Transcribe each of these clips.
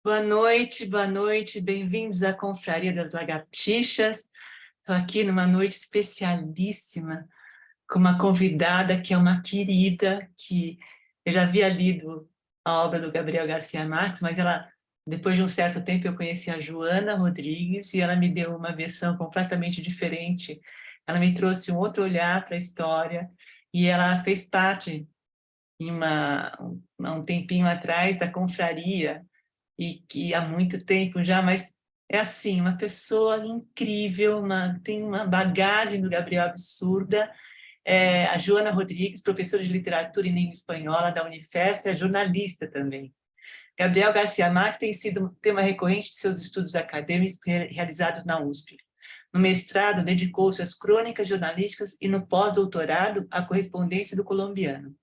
Boa noite, bem-vindos à Confraria das Lagartixas. Estou aqui numa noite especialíssima, com uma convidada que é uma querida, que eu já havia lido a obra do Gabriel Garcia Marques, mas depois de um certo tempo eu conheci a Joana Rodrigues e ela me deu uma versão completamente diferente. Ela me trouxe um outro olhar para a história e ela fez parte, há um tempinho atrás, da confraria, e que há muito tempo já, mas é assim, uma pessoa incrível, tem uma bagagem do Gabriel absurda. A Joana Rodrigues, professora de literatura e língua espanhola da Unifesp, é jornalista também. Gabriel Garcia Marques tem sido um tema recorrente de seus estudos acadêmicos realizados na USP. No mestrado, dedicou-se às crônicas jornalísticas e no pós-doutorado, à correspondência do colombiano.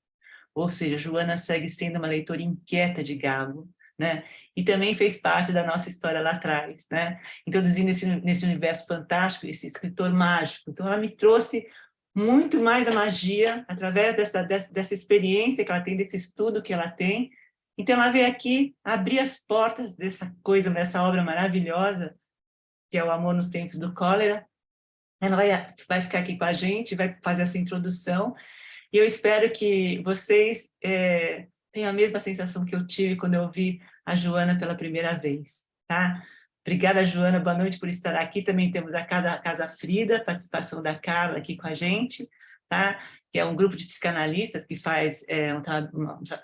Ou seja, Joana segue sendo uma leitora inquieta de Gabo, né? E também fez parte da nossa história lá atrás, né? Introduzindo nesse universo fantástico, esse escritor mágico. Então, ela me trouxe muito mais a magia através dessa experiência que ela tem, desse estudo que ela tem. Então, ela veio aqui abrir as portas dessa obra maravilhosa, que é O Amor nos Tempos do Cólera. Ela vai ficar aqui com a gente, vai fazer essa introdução, e eu espero que vocês tenham a mesma sensação que eu tive quando eu ouvi a Joana pela primeira vez, tá? Obrigada, Joana, boa noite por estar aqui. Também temos a Casa Frida, participação da Carla aqui com a gente, tá? Que é um grupo de psicanalistas que faz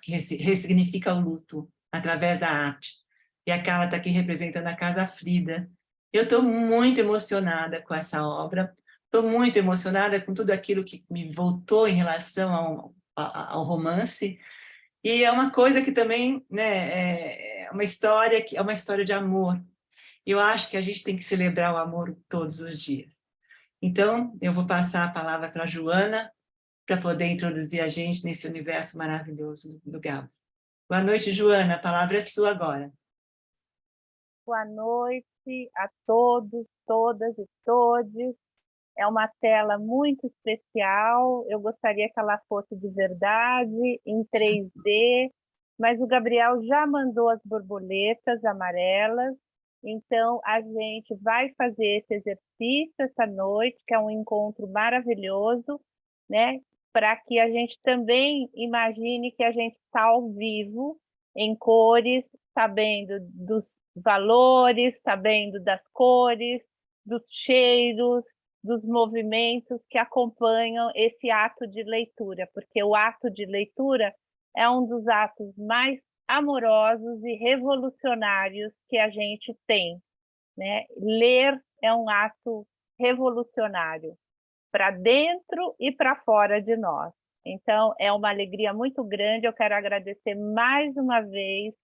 que ressignifica o luto através da arte. E a Carla está aqui representando a Casa Frida. Eu estou muito emocionada com essa obra. Estou muito emocionada com tudo aquilo que me voltou em relação ao romance, e é uma coisa que também, né, é uma história de amor. Eu acho que a gente tem que celebrar o amor todos os dias. Então, eu vou passar a palavra para a Joana, para poder introduzir a gente nesse universo maravilhoso do Gabo. Boa noite, Joana, a palavra é sua agora. Boa noite a todos, todas e todes. É uma tela muito especial. Eu gostaria que ela fosse de verdade, em 3D, mas o Gabriel já mandou as borboletas amarelas. Então, a gente vai fazer esse exercício essa noite, que é um encontro maravilhoso, né? Para que a gente também imagine que a gente está ao vivo, em cores, sabendo dos valores, sabendo das cores, dos cheiros, dos movimentos que acompanham esse ato de leitura, porque o ato de leitura é um dos atos mais amorosos e revolucionários que a gente tem, né? Ler é um ato revolucionário para dentro e para fora de nós. Então, é uma alegria muito grande. Eu quero agradecer mais uma vez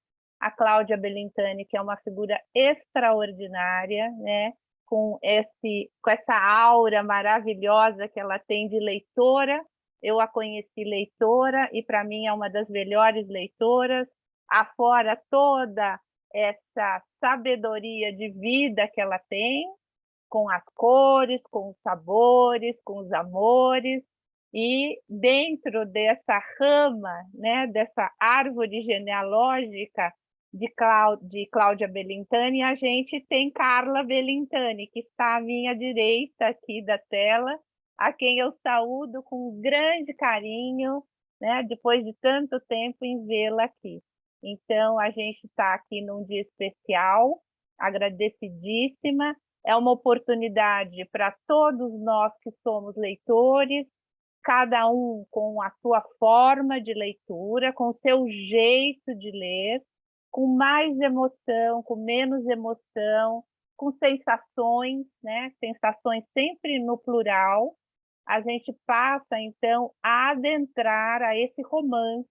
a Cláudia Bellintani, que é uma figura extraordinária, né? Com essa aura maravilhosa que ela tem de leitora. Eu a conheci leitora e, para mim, é uma das melhores leitoras. Afora toda essa sabedoria de vida que ela tem, com as cores, com os sabores, com os amores, e dentro dessa rama, né, dessa árvore genealógica de Cláudia Bellintani, a gente tem Carla Bellintani, que está à minha direita aqui da tela, a quem eu saúdo com grande carinho, né, depois de tanto tempo em vê-la aqui. Então, a gente está aqui num dia especial, agradecidíssima. É uma oportunidade para todos nós que somos leitores, cada um com a sua forma de leitura, com o seu jeito de ler, com mais emoção, com menos emoção, com sensações, né? Sensações sempre no plural. A gente passa, então, a adentrar a esse romance,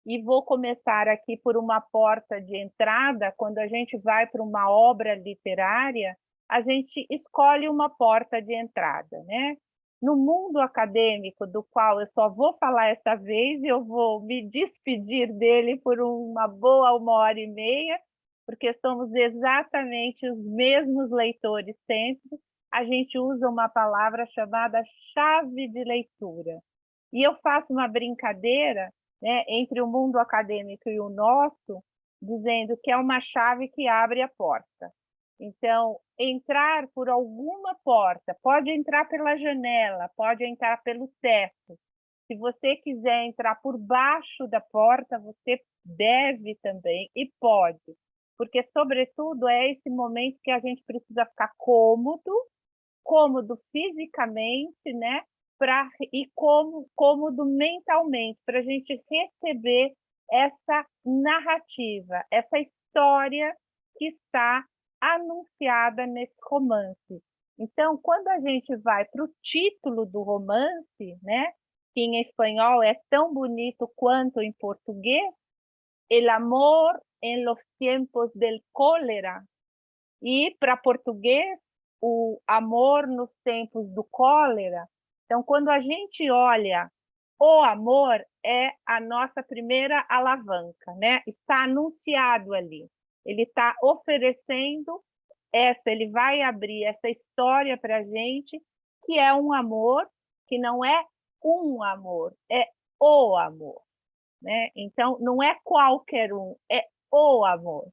e vou começar aqui por uma porta de entrada. Quando a gente vai para uma obra literária, a gente escolhe uma porta de entrada, né? No mundo acadêmico, do qual eu só vou falar essa vez, e eu vou me despedir dele por uma boa 1h30, porque somos exatamente os mesmos leitores sempre, a gente usa uma palavra chamada chave de leitura. E eu faço uma brincadeira, né, entre o mundo acadêmico e o nosso, dizendo que é uma chave que abre a porta. Então, entrar por alguma porta, pode entrar pela janela, pode entrar pelo teto. Se você quiser entrar por baixo da porta, você deve também e pode. Porque, sobretudo, é esse momento que a gente precisa ficar cômodo fisicamente, né? E cômodo mentalmente, para a gente receber essa narrativa, essa história que está anunciada nesse romance. Então, quando a gente vai para o título do romance, né, que em espanhol é tão bonito quanto em português, El amor en los tiempos del cólera, e para português, o amor nos tempos do cólera. Então, quando a gente olha o amor, é a nossa primeira alavanca, né? Está anunciado ali. Ele está oferecendo ele vai abrir essa história para a gente, que é um amor, que não é um amor, é o amor, né? Então, não é qualquer um, é o amor.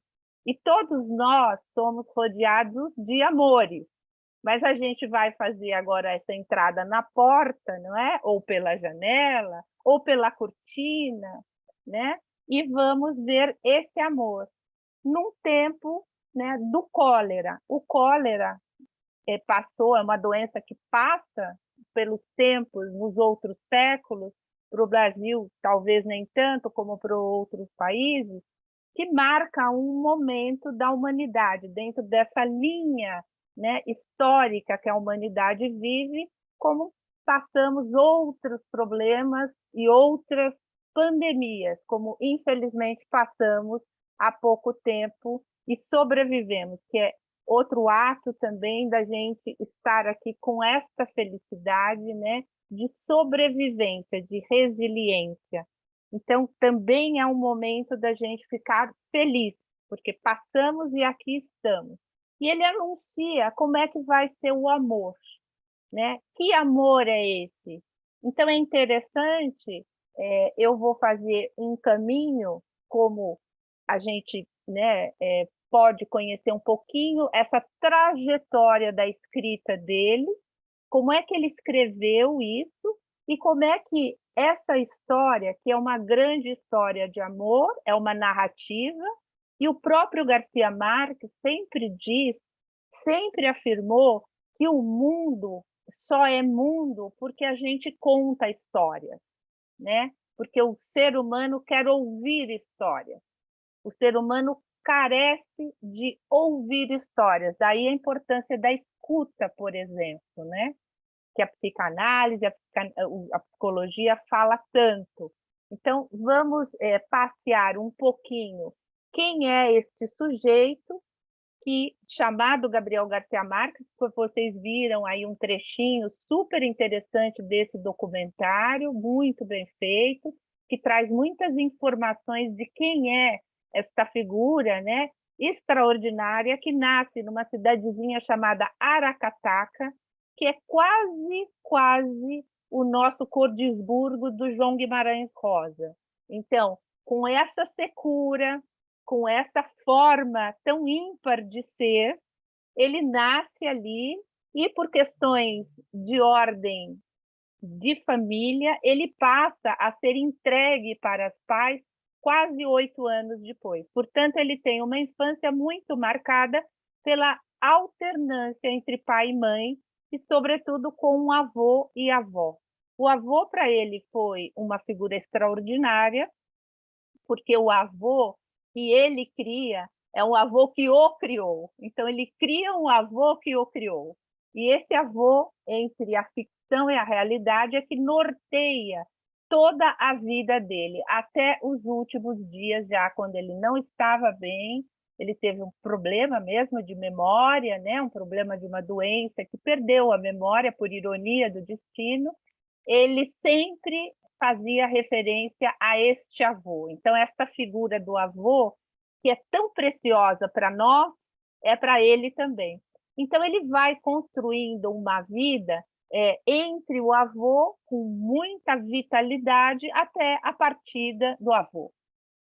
E todos nós somos rodeados de amores, mas a gente vai fazer agora essa entrada na porta, não é? Ou pela janela, ou pela cortina, né? E vamos ver esse amor num tempo, né, do cólera. O cólera é uma doença que passa pelos tempos nos outros séculos, para o Brasil talvez nem tanto como para outros países, que marca um momento da humanidade, dentro dessa linha, né, histórica que a humanidade vive, como passamos outros problemas e outras pandemias, como infelizmente passamos há pouco tempo e sobrevivemos, que é outro ato também da gente estar aqui com esta felicidade, né, de sobrevivência, de resiliência. Então, também é um momento da gente ficar feliz, porque passamos e aqui estamos. E ele anuncia como é que vai ser o amor, né? Que amor é esse? Então, é interessante, eu vou fazer um caminho, como a gente, né, pode conhecer um pouquinho essa trajetória da escrita dele, como é que ele escreveu isso e como é que essa história, que é uma grande história de amor, é uma narrativa, e o próprio Garcia Marques sempre afirmou que o mundo só é mundo porque a gente conta histórias, né? Porque o ser humano quer ouvir histórias. O ser humano carece de ouvir histórias. Daí a importância da escuta, por exemplo, né? Que a psicanálise, a psicologia fala tanto. Então, vamos passear um pouquinho quem é este sujeito, chamado Gabriel Garcia Marques, vocês viram aí um trechinho super interessante desse documentário, muito bem feito, que traz muitas informações de quem é esta figura, né, extraordinária, que nasce numa cidadezinha chamada Aracataca, que é quase o nosso Cordisburgo do João Guimarães Rosa. Então, com essa secura, com essa forma tão ímpar de ser, ele nasce ali e, por questões de ordem de família, ele passa a ser entregue para os pais quase 8 anos depois. Portanto, ele tem uma infância muito marcada pela alternância entre pai e mãe, e, sobretudo, com um avô e avó. O avô, para ele, foi uma figura extraordinária, porque o avô que ele cria é um avô que o criou. Então, ele cria um avô que o criou. E esse avô, entre a ficção e a realidade, é que norteia toda a vida dele, até os últimos dias, já quando ele não estava bem, ele teve um problema mesmo de memória, né? Um problema de uma doença que perdeu a memória, por ironia do destino. Ele sempre fazia referência a este avô. Então, esta figura do avô, que é tão preciosa para nós, é para ele também. Então, ele vai construindo uma vida entre o avô, com muita vitalidade, até a partida do avô.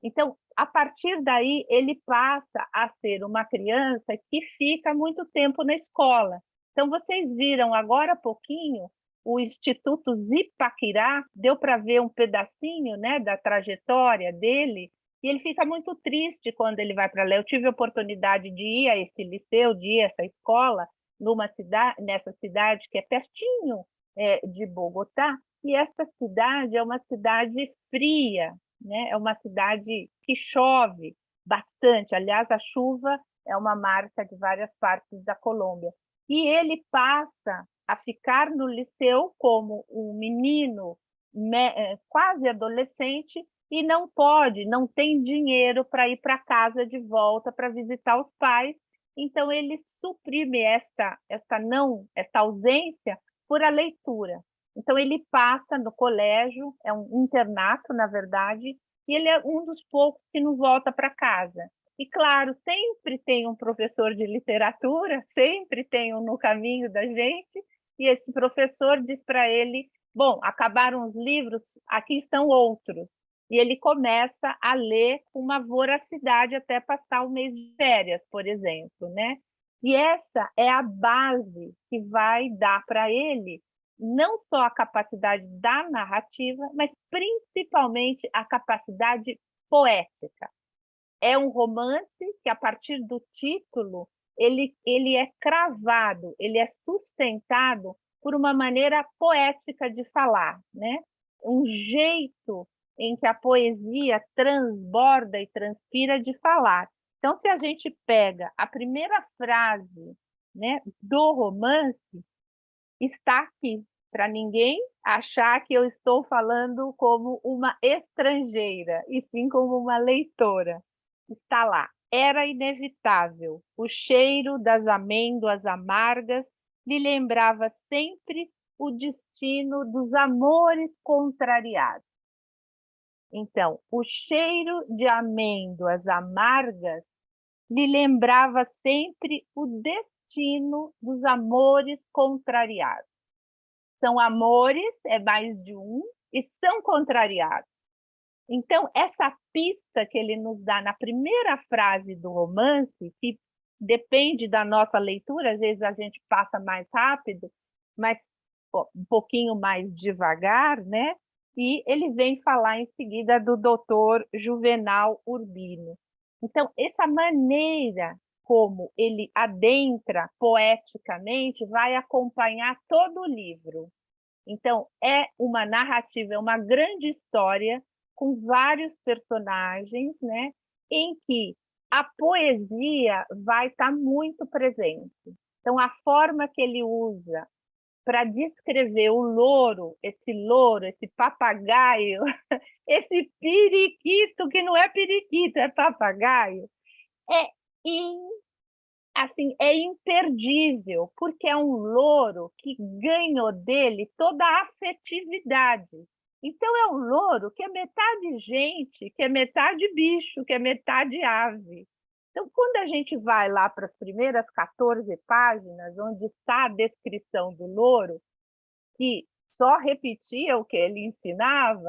Então, a partir daí, ele passa a ser uma criança que fica muito tempo na escola. Então, vocês viram agora há pouquinho o Instituto Zipaquirá, deu para ver um pedacinho, né, da trajetória dele, e ele fica muito triste quando ele vai para lá. Eu tive a oportunidade de ir a esse liceu, de ir a essa escola, nessa cidade que é pertinho de Bogotá, e essa cidade é uma cidade fria, né? É uma cidade que chove bastante. Aliás, a chuva é uma marca de várias partes da Colômbia. E ele passa a ficar no liceu como um menino quase adolescente e não pode, não tem dinheiro para ir para casa de volta para visitar os pais. Então ele suprime esta ausência por a leitura. Então ele passa no colégio, é um internato, na verdade, e ele é um dos poucos que não volta para casa. E, claro, sempre tem um professor de literatura, sempre tem um no caminho da gente, e esse professor diz para ele, bom, acabaram os livros, aqui estão outros. E ele começa a ler com uma voracidade até passar o mês de férias, por exemplo, né? E essa é a base que vai dar para ele não só a capacidade da narrativa, mas principalmente a capacidade poética. É um romance que, a partir do título, ele é cravado, ele é sustentado por uma maneira poética de falar, né? Um jeito em que a poesia transborda e transpira de falar. Então, se a gente pega a primeira frase, né, do romance, está aqui, para ninguém achar que eu estou falando como uma estrangeira, e sim como uma leitora. Está lá. Era inevitável. O cheiro das amêndoas amargas lhe lembrava sempre o destino dos amores contrariados. Então, o cheiro de amêndoas amargas lhe lembrava sempre o destino dos amores contrariados. São amores, é mais de um, e são contrariados. Então, essa pista que ele nos dá na primeira frase do romance, que depende da nossa leitura, às vezes a gente passa mais rápido, mas um pouquinho mais devagar, né? E ele vem falar em seguida do doutor Juvenal Urbino. Então, essa maneira como ele adentra poeticamente vai acompanhar todo o livro. Então, é uma narrativa, é uma grande história com vários personagens, né, em que a poesia vai estar muito presente. Então, a forma que ele usa para descrever o louro, esse papagaio, esse periquito, que não é periquito, é papagaio, é assim, é imperdível, porque é um louro que ganhou dele toda a afetividade. Então, é um louro que é metade gente, que é metade bicho, que é metade ave. Então, quando a gente vai lá para as primeiras 14 páginas, onde está a descrição do louro, que só repetia o que ele ensinava,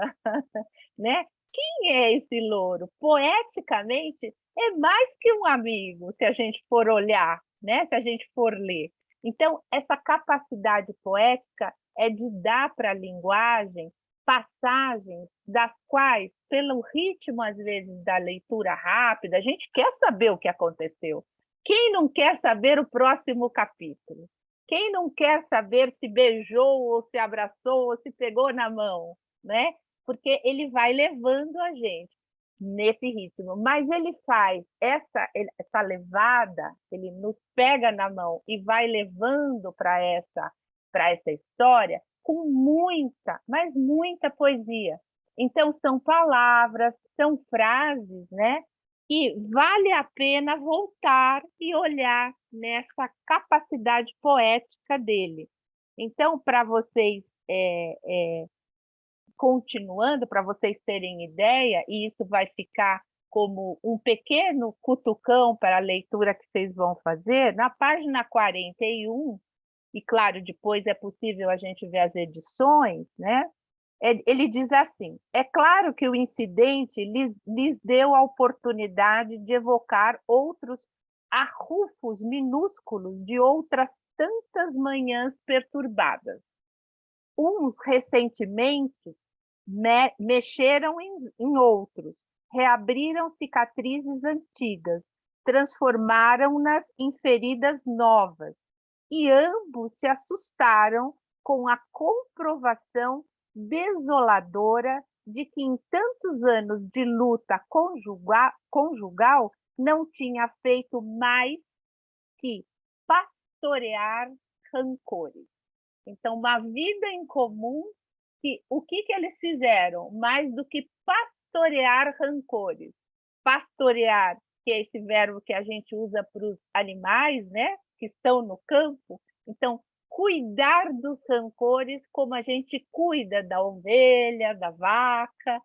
né? Quem é esse louro? Poeticamente, é mais que um amigo, se a gente for olhar, né? Se a gente for ler. Então, essa capacidade poética é de dar para a linguagem passagens das quais, pelo ritmo, às vezes, da leitura rápida, a gente quer saber o que aconteceu. Quem não quer saber o próximo capítulo? Quem não quer saber se beijou, ou se abraçou, ou se pegou na mão, né? Porque ele vai levando a gente nesse ritmo. Mas ele faz essa levada, ele nos pega na mão e vai levando para essa história com muita, mas muita poesia. Então, são palavras, são frases, né? E vale a pena voltar e olhar nessa capacidade poética dele. Então, para vocês, continuando, para vocês terem ideia, e isso vai ficar como um pequeno cutucão para a leitura que vocês vão fazer, na página 41, e claro, depois é possível a gente ver as edições, né? Ele diz assim: é claro que o incidente lhes deu a oportunidade de evocar outros arrufos minúsculos de outras tantas manhãs perturbadas. Uns ressentimentos mexeram em outros, reabriram cicatrizes antigas, transformaram-nas em feridas novas, e ambos se assustaram com a comprovação desoladora de que em tantos anos de luta conjugal não tinha feito mais que pastorear rancores. Então, uma vida em comum, o que eles fizeram? Mais do que pastorear rancores. Pastorear, que é esse verbo que a gente usa para os animais, né? Que estão no campo. Então, cuidar dos rancores como a gente cuida da ovelha, da vaca.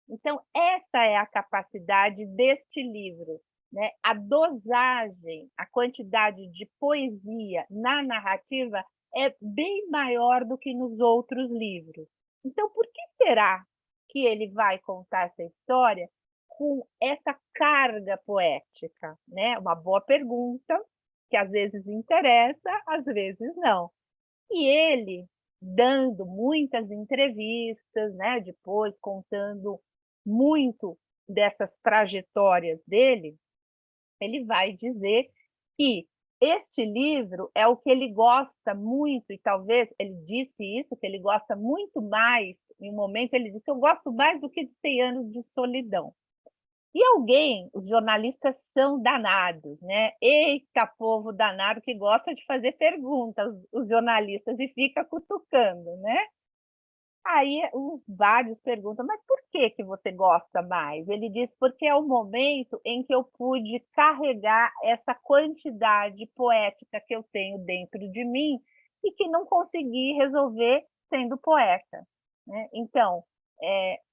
Então, essa é a capacidade deste livro, né? A dosagem, a quantidade de poesia na narrativa é bem maior do que nos outros livros. Então, por que será que ele vai contar essa história com essa carga poética, né? Uma boa pergunta, que às vezes interessa, às vezes não. E ele, dando muitas entrevistas, né? Depois contando muito dessas trajetórias dele, ele vai dizer que este livro é o que ele gosta muito, e talvez ele disse isso, que ele gosta muito mais, em um momento ele disse: eu gosto mais do que de 100 anos de solidão. E os jornalistas são danados, né? Eita, povo danado que gosta de fazer perguntas, os jornalistas, e fica cutucando, né? Aí os vários perguntam: mas por que você gosta mais? Ele diz: porque é o momento em que eu pude carregar essa quantidade poética que eu tenho dentro de mim e que não consegui resolver sendo poeta, né? Então,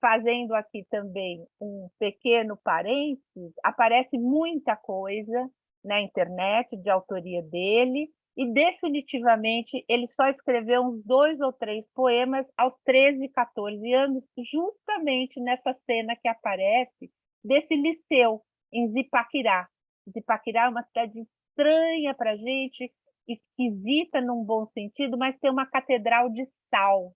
fazendo aqui também um pequeno parênteses, aparece muita coisa na internet de autoria dele, e definitivamente ele só escreveu uns 2 ou 3 poemas aos 13, 14 anos, justamente nessa cena que aparece desse liceu em Zipaquirá. Zipaquirá é uma cidade estranha para a gente, esquisita num bom sentido, mas tem uma catedral de sal.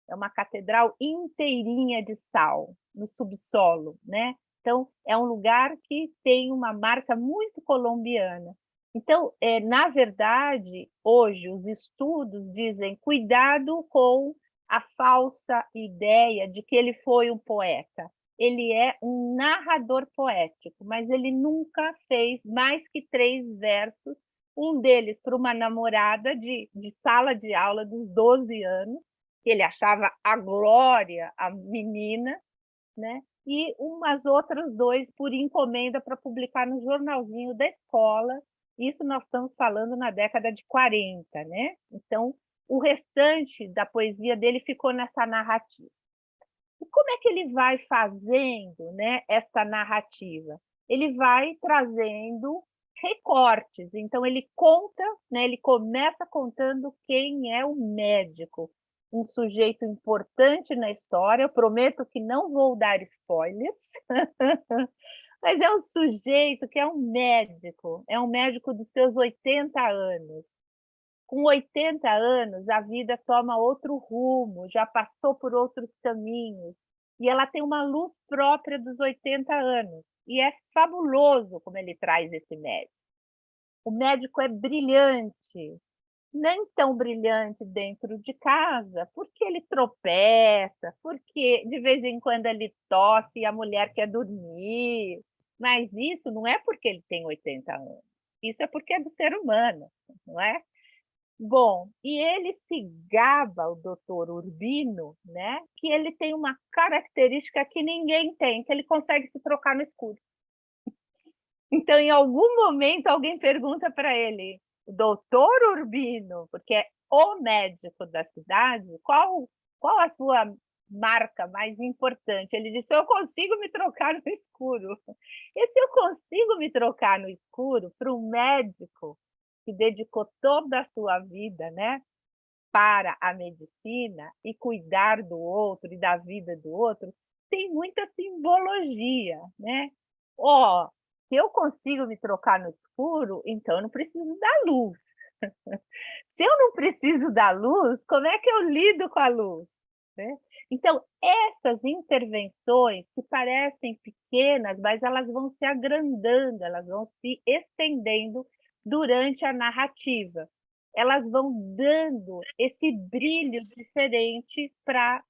É uma catedral inteirinha de sal, no subsolo, né? Então, é um lugar que tem uma marca muito colombiana. Então, na verdade, hoje, os estudos dizem: cuidado com a falsa ideia de que ele foi um poeta. Ele é um narrador poético, mas ele nunca fez mais que 3 versos, um deles para uma namorada de sala de aula dos 12 anos, que ele achava a glória, a menina, né? E umas outras 2 por encomenda para publicar no jornalzinho da escola. Isso nós estamos falando na década de 40, né? Então, o restante da poesia dele ficou nessa narrativa. E como é que ele vai fazendo, né, essa narrativa? Ele vai trazendo recortes. Então, ele conta, né, ele começa contando quem é o médico, um sujeito importante na história. Eu prometo que não vou dar spoilers, mas é um sujeito que é um médico dos seus 80 anos. Com 80 anos, a vida toma outro rumo, já passou por outros caminhos, e ela tem uma luz própria dos 80 anos. E é fabuloso como ele traz esse médico. O médico é brilhante, nem tão brilhante dentro de casa, porque ele tropeça, porque de vez em quando ele tosse e a mulher quer dormir. Mas isso não é porque ele tem 80 anos, isso é porque é do ser humano, não é? Bom, e ele se gaba, o doutor Urbino, né, que ele tem uma característica que ninguém tem, que ele consegue se trocar no escuro. Então, em algum momento, alguém pergunta para ele: o doutor Urbino, porque é o médico da cidade, qual a sua marca mais importante? Ele disse: eu consigo me trocar no escuro. E se eu consigo me trocar no escuro para um médico que dedicou toda a sua vida, né, para a medicina e cuidar do outro e da vida do outro tem muita simbologia, né? Ó, se eu consigo me trocar no escuro, então eu não preciso da luz. Se eu não preciso da luz, como é que eu lido com a luz? Né? Então, essas intervenções que parecem pequenas, mas elas vão se agrandando, elas vão se estendendo durante a narrativa. Elas vão dando esse brilho diferente para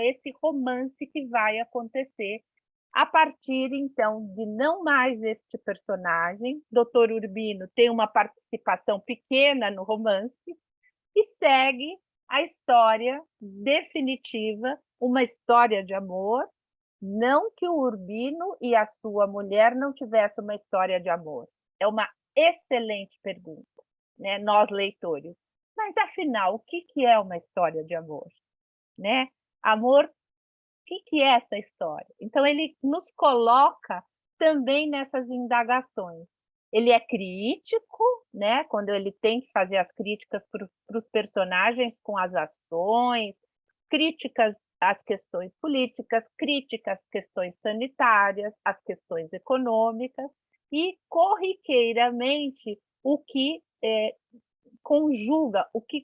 esse romance que vai acontecer a partir, então, de não mais este personagem. Dr. Urbino tem uma participação pequena no romance e segue a história definitiva, uma história de amor. Não que o Urbino e a sua mulher não tivessem uma história de amor. É uma excelente pergunta, né? Nós, leitores. Mas, afinal, o que é uma história de amor? Né? Amor, o que é essa história? Então, ele nos coloca também nessas indagações. Ele é crítico, né? Quando ele tem que fazer as críticas para os personagens com as ações, críticas às questões políticas, críticas às questões sanitárias, às questões econômicas, e corriqueiramente o que conjuga, o que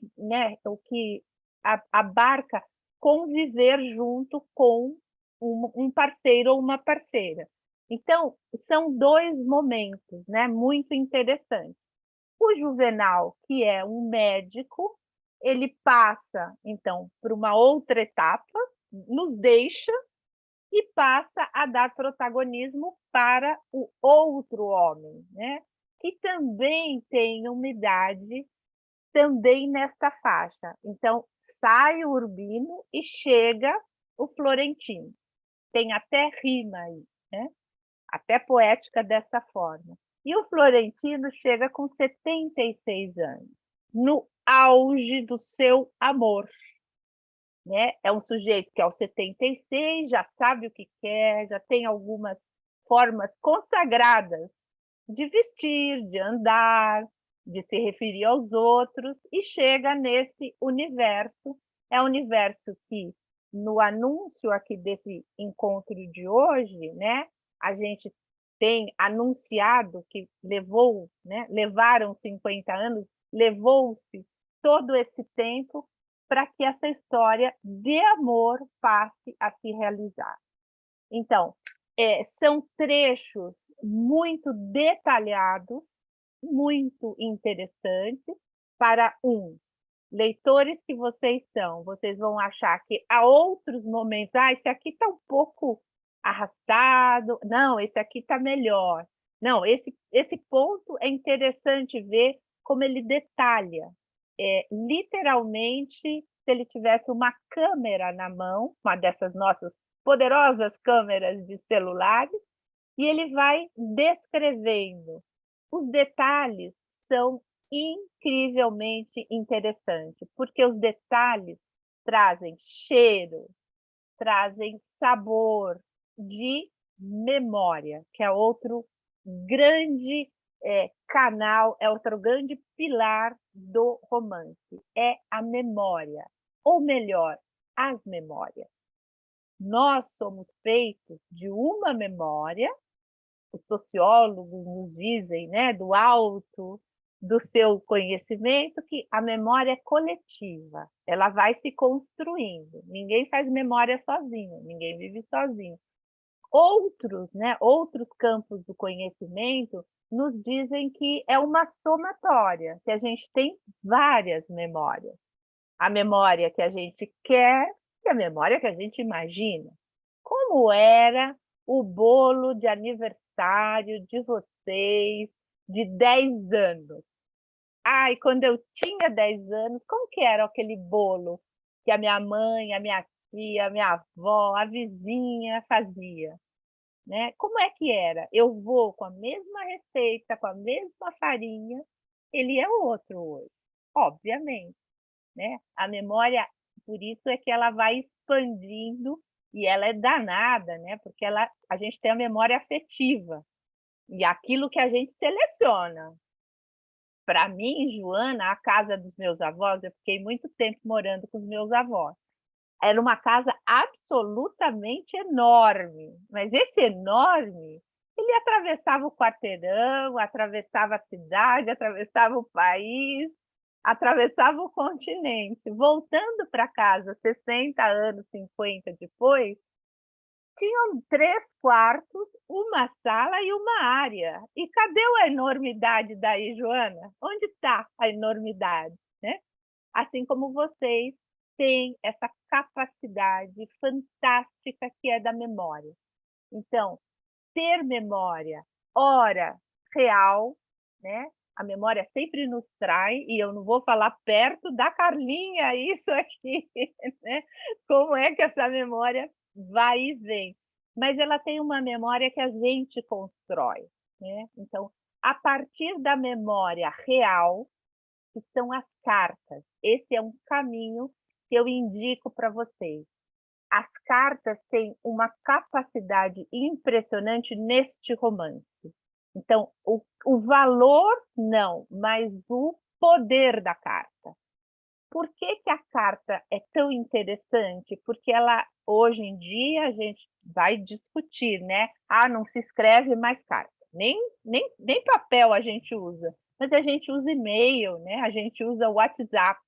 abarca conviver junto com um parceiro ou uma parceira. Então, são dois momentos, né, muito interessantes. O Juvenal, que é um médico, ele passa, então, por uma outra etapa, nos deixa e passa a dar protagonismo para o outro homem, né? Que também tem uma idade também nesta faixa. Então, sai o Urbino e chega o Florentino. Tem até rima aí, né? Até poética dessa forma. E o Florentino chega com 76 anos, no auge do seu amor. Né? É um sujeito que aos 76 já sabe o que quer, já tem algumas formas consagradas de vestir, de andar, de se referir aos outros, e chega nesse universo. É um universo que, no anúncio aqui desse encontro de hoje, né, a gente tem anunciado que levou, né, levaram 50 anos, levou-se todo esse tempo para que essa história de amor passe a se realizar. Então, são trechos muito detalhados, muito interessantes. Para leitores que vocês são, vocês vão achar que há outros momentos, esse aqui está um pouco arrastado, não, esse aqui está melhor. Não, esse ponto é interessante ver como ele detalha. Literalmente, se ele tivesse uma câmera na mão, uma dessas nossas poderosas câmeras de celulares, e ele vai descrevendo. Os detalhes são incrivelmente interessantes, porque os detalhes trazem cheiro, trazem sabor de memória, que é outro grande canal, é outro grande pilar do romance, é a memória, ou melhor, as memórias. Nós somos feitos de uma memória, os sociólogos nos dizem, né, do alto do seu conhecimento, que a memória é coletiva, ela vai se construindo, ninguém faz memória sozinho, ninguém vive sozinho. Outros campos do conhecimento nos dizem que é uma somatória, que a gente tem várias memórias. A memória que a gente quer e a memória que a gente imagina. Como era o bolo de aniversário de vocês de 10 anos? Ai, quando eu tinha 10 anos, como que era aquele bolo que a minha mãe, a minha tia, a minha avó, a vizinha fazia? Né? Como é que era? Eu vou com a mesma receita, com a mesma farinha, ele é outro hoje, obviamente. Né? A memória, por isso é que ela vai expandindo e ela é danada, né? Porque a gente tem a memória afetiva e aquilo que a gente seleciona. para mim, Joana, a casa dos meus avós, eu fiquei muito tempo morando com os meus avós. Era uma casa absolutamente enorme, mas esse enorme, ele atravessava o quarteirão, atravessava a cidade, atravessava o país, atravessava o continente. Voltando para casa 60 anos, 50 depois, tinham 3 quartos, uma sala e uma área. E cadê a enormidade daí, Joana? Onde está a enormidade, né? Assim como vocês têm essa capacidade fantástica que é da memória. Então, ter memória, ora real, né? A memória sempre nos trai, e eu não vou falar perto da Carlinha isso aqui, né? Como é que essa memória vai e vem. Mas ela tem uma memória que a gente constrói, né? Então, a partir da memória real, que são as cartas. Esse é um caminho que eu indico para vocês. As cartas têm uma capacidade impressionante neste romance. Então, o valor não, mas o poder da carta. Por que que a carta é tão interessante? Porque ela, hoje em dia, a gente vai discutir, né? Ah, não se escreve mais carta. Nem papel a gente usa, mas a gente usa e-mail, né? A gente usa WhatsApp.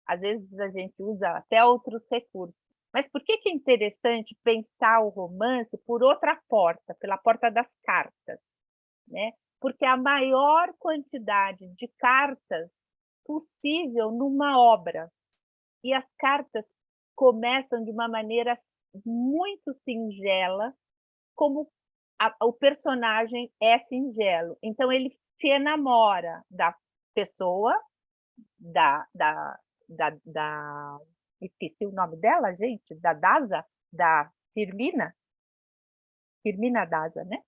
Às vezes a gente usa até outros recursos. Mas por que que é interessante pensar o romance por outra porta, pela porta das cartas, né? Porque a maior quantidade de cartas possível numa obra. E as cartas começam de uma maneira muito singela, como o personagem é singelo. Então, ele se enamora da pessoa, da esqueci o nome dela, gente, da Daza, da Firmina Daza, né?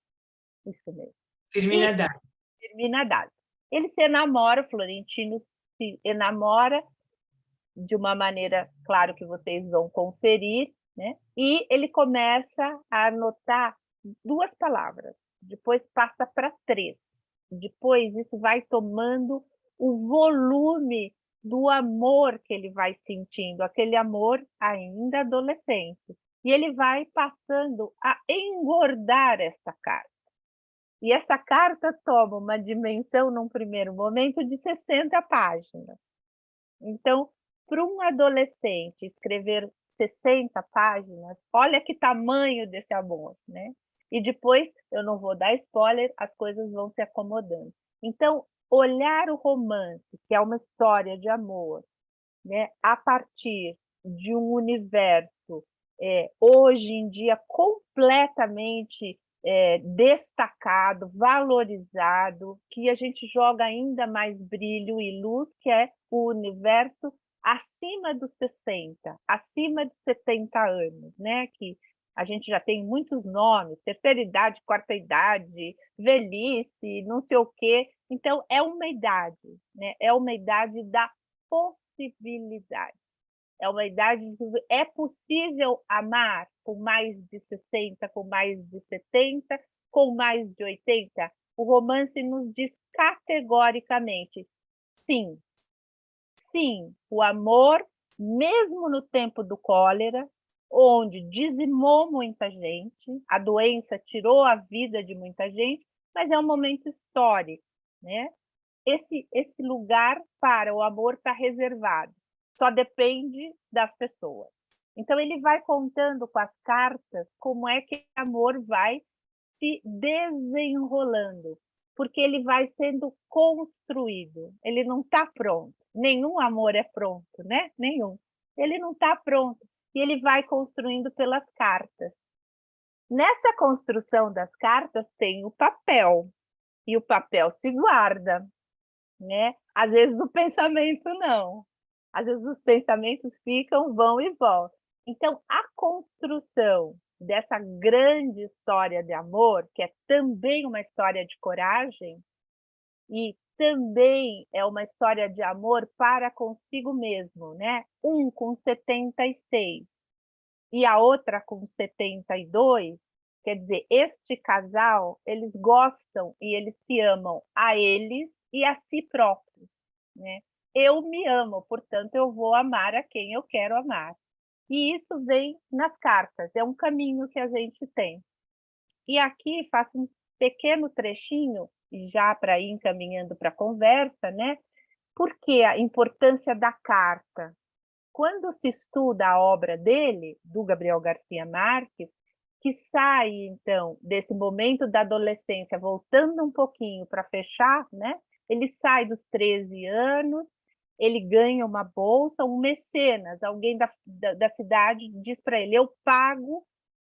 Isso mesmo. Firmina Daza. Firmina Daza. Ele se enamora, o Florentino se enamora de uma maneira, claro que vocês vão conferir, né? E ele começa a anotar 2 palavras, depois passa para 3. Depois isso vai tomando o volume do amor que ele vai sentindo, aquele amor ainda adolescente. E ele vai passando a engordar essa carta. E essa carta toma uma dimensão, num primeiro momento, de 60 páginas. Então, para um adolescente escrever 60 páginas, olha que tamanho desse amor, né? E depois, eu não vou dar spoiler, as coisas vão se acomodando. Então, olhar o romance, que é uma história de amor, né, a partir de um universo hoje em dia completamente destacado, valorizado, que a gente joga ainda mais brilho e luz, que é o universo acima dos 60, acima de 70 anos, né? Que a gente já tem muitos nomes, terceira idade, quarta idade, velhice, não sei o quê. Então, é uma idade, né? É uma idade da possibilidade. É uma idade que é possível amar com mais de 60, com mais de 70, com mais de 80. O romance nos diz categoricamente, sim, sim, o amor, mesmo no tempo do cólera, onde dizimou muita gente, a doença tirou a vida de muita gente, mas é um momento histórico, né? Esse lugar para o amor está reservado, só depende das pessoas. Então, ele vai contando com as cartas como é que o amor vai se desenrolando, porque ele vai sendo construído, ele não está pronto. Nenhum amor é pronto, né? Nenhum. Ele não está pronto, e ele vai construindo pelas cartas. Nessa construção das cartas tem o papel, e o papel se guarda, né? Às vezes o pensamento não. Às vezes os pensamentos ficam, vão e voltam. Então, a construção dessa grande história de amor, que é também uma história de coragem, e também é uma história de amor para consigo mesmo, né? Um com 76 e a outra com 72, Quer dizer, este casal, eles gostam e eles se amam a eles e a si próprios, né? Eu me amo, portanto, eu vou amar a quem eu quero amar. E isso vem nas cartas, é um caminho que a gente tem. E aqui faço um pequeno trechinho, já para ir encaminhando para a conversa, né? Por que a importância da carta? Quando se estuda a obra dele, do Gabriel Garcia Marques, que sai, então, desse momento da adolescência, voltando um pouquinho para fechar, né? Ele sai dos 13 anos, ele ganha uma bolsa, um mecenas, alguém da cidade diz para ele, eu pago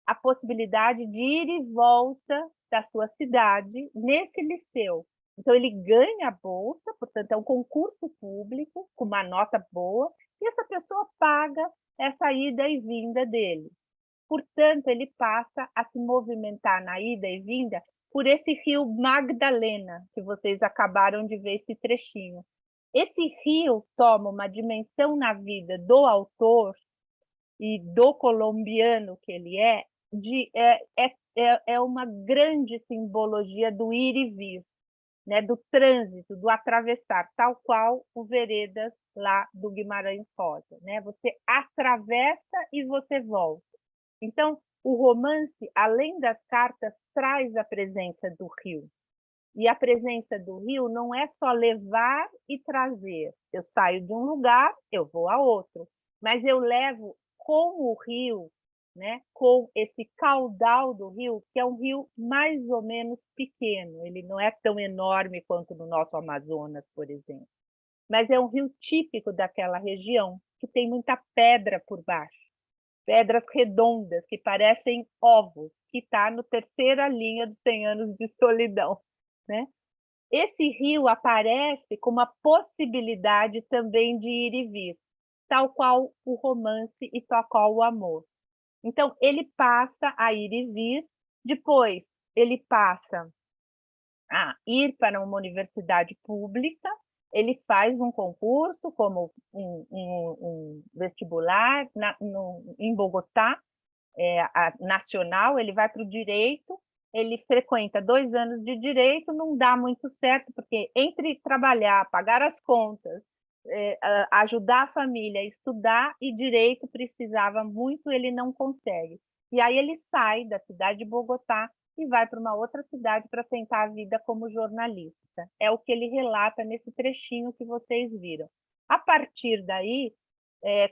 a possibilidade de ir e volta da sua cidade nesse liceu. Então, ele ganha a bolsa, portanto, é um concurso público, com uma nota boa, e essa pessoa paga essa ida e vinda dele. Portanto, ele passa a se movimentar na ida e vinda por esse rio Magdalena, que vocês acabaram de ver esse trechinho. Esse rio toma uma dimensão na vida do autor e do colombiano que ele é uma grande simbologia do ir e vir, né, do trânsito, do atravessar, tal qual o Veredas lá do Guimarães Rosa, né? Você atravessa e você volta. Então, o romance, além das cartas, traz a presença do rio. E a presença do rio não é só levar e trazer. Eu saio de um lugar, eu vou a outro. Mas eu levo com o rio, né, com esse caudal do rio, que é um rio mais ou menos pequeno. Ele não é tão enorme quanto no nosso Amazonas, por exemplo. Mas é um rio típico daquela região, que tem muita pedra por baixo. Pedras redondas, que parecem ovos, que está na terceira linha dos 100 anos de solidão, né? Esse rio aparece como uma possibilidade também de ir e vir, tal qual o romance e tal qual o amor. Então, ele passa a ir e vir, depois ele passa a ir para uma universidade pública, ele faz um concurso, como um vestibular em Bogotá, nacional, ele vai para o direito, ele frequenta 2 anos de direito, não dá muito certo, porque entre trabalhar, pagar as contas, ajudar a família, estudar e direito precisava muito, ele não consegue. E aí ele sai da cidade de Bogotá e vai para uma outra cidade para tentar a vida como jornalista. É o que ele relata nesse trechinho que vocês viram. A partir daí,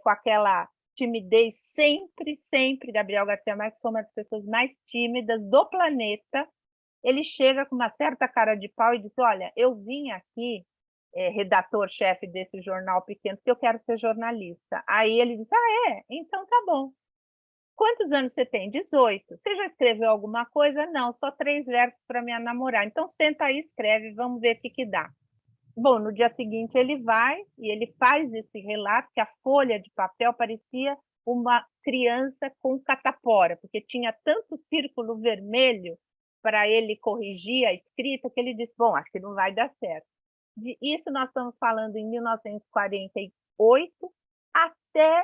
com aquela timidez sempre, Gabriel Garcia Marques foi uma das pessoas mais tímidas do planeta, ele chega com uma certa cara de pau e diz, olha, eu vim aqui, redator-chefe desse jornal pequeno, porque eu quero ser jornalista. Aí ele diz, então tá bom. Quantos anos você tem? 18. Você já escreveu alguma coisa? Não, só 3 versos para minha namorada. Então senta aí e escreve, vamos ver o que dá. Bom, no dia seguinte ele vai e ele faz esse relato que a folha de papel parecia uma criança com catapora, porque tinha tanto círculo vermelho para ele corrigir a escrita que ele disse, bom, acho que não vai dar certo. Isso nós estamos falando em 1948 até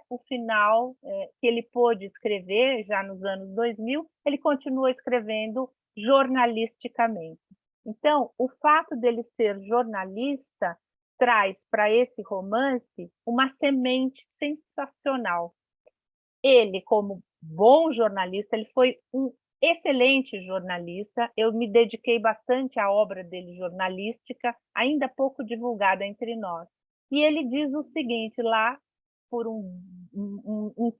o final, que ele pôde escrever, já nos anos 2000, ele continuou escrevendo jornalisticamente. Então, o fato dele ser jornalista traz para esse romance uma semente sensacional. Ele, como bom jornalista, ele foi um excelente jornalista. Eu me dediquei bastante à obra dele jornalística, ainda pouco divulgada entre nós. E ele diz o seguinte, lá por um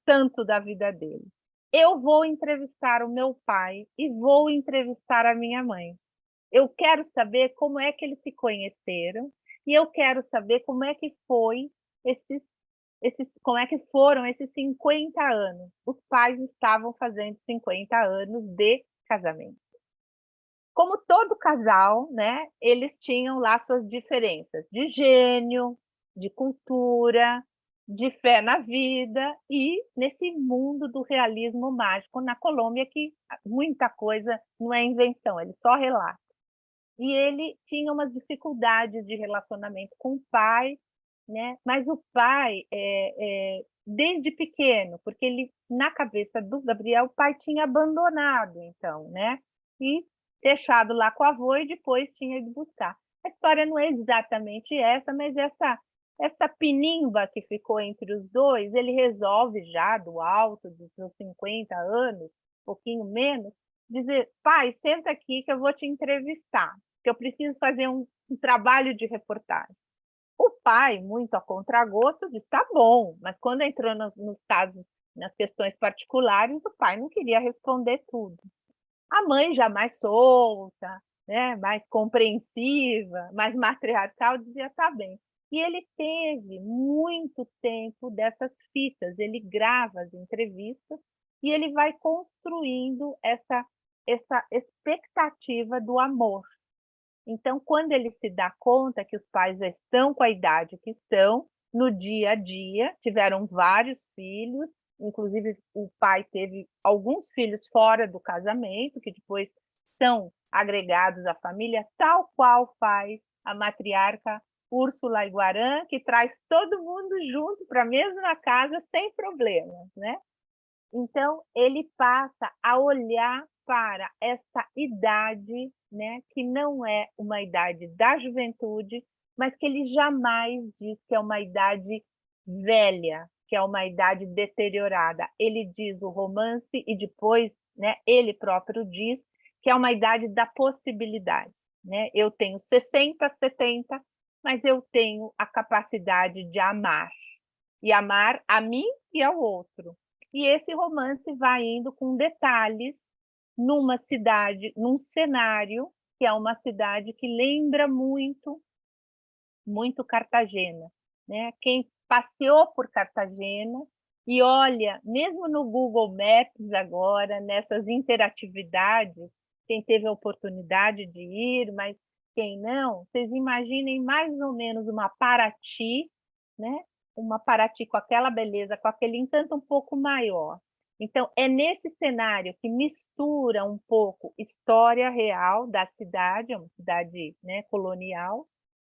tanto da vida dele. Eu vou entrevistar o meu pai e vou entrevistar a minha mãe. Eu quero saber como é que eles se conheceram e eu quero saber como é que como é que foram esses 50 anos. Os pais estavam fazendo 50 anos de casamento. Como todo casal, né, eles tinham lá suas diferenças de gênio, de cultura, de fé na vida e nesse mundo do realismo mágico na Colômbia, que muita coisa não é invenção, ele só relata. E ele tinha umas dificuldades de relacionamento com o pai, né? Mas o pai desde pequeno, porque ele, na cabeça do Gabriel, o pai tinha abandonado, então, né? E deixado lá com o avô e depois tinha ido buscar. A história não é exatamente essa, mas essa pinimba que ficou entre os dois, ele resolve já do alto dos seus 50 anos, um pouquinho menos, dizer, pai, senta aqui que eu vou te entrevistar, que eu preciso fazer um trabalho de reportagem. O pai, muito a contragosto, disse, tá bom, mas quando entrou nos casos, nas questões particulares, o pai não queria responder tudo. A mãe, já mais solta, né, mais compreensiva, mais matriarcal, dizia, tá bem. E ele teve muito tempo dessas fitas, ele grava as entrevistas e ele vai construindo essa expectativa do amor. Então, quando ele se dá conta que os pais já estão com a idade que estão, no dia a dia, tiveram vários filhos, inclusive o pai teve alguns filhos fora do casamento, que depois são agregados à família, tal qual faz a matriarca Úrsula Iguarã, que traz todo mundo junto para a mesma casa sem problemas, né? Então, ele passa a olhar para essa idade, né, que não é uma idade da juventude, mas que ele jamais diz que é uma idade velha, que é uma idade deteriorada. Ele diz o romance e depois, né, ele próprio diz que é uma idade da possibilidade. Né? Eu tenho 60, 70, mas eu tenho a capacidade de amar. E amar a mim e ao outro. E esse romance vai indo com detalhes numa cidade, num cenário que é uma cidade que lembra muito, muito Cartagena, né? Quem passeou por Cartagena e olha, mesmo no Google Maps agora, nessas interatividades, quem teve a oportunidade de ir, mas quem não, vocês imaginem mais ou menos uma Paraty, né? Uma Paraty com aquela beleza, com aquele encanto um pouco maior. Então, é nesse cenário que mistura um pouco história real da cidade, é uma cidade, né, colonial,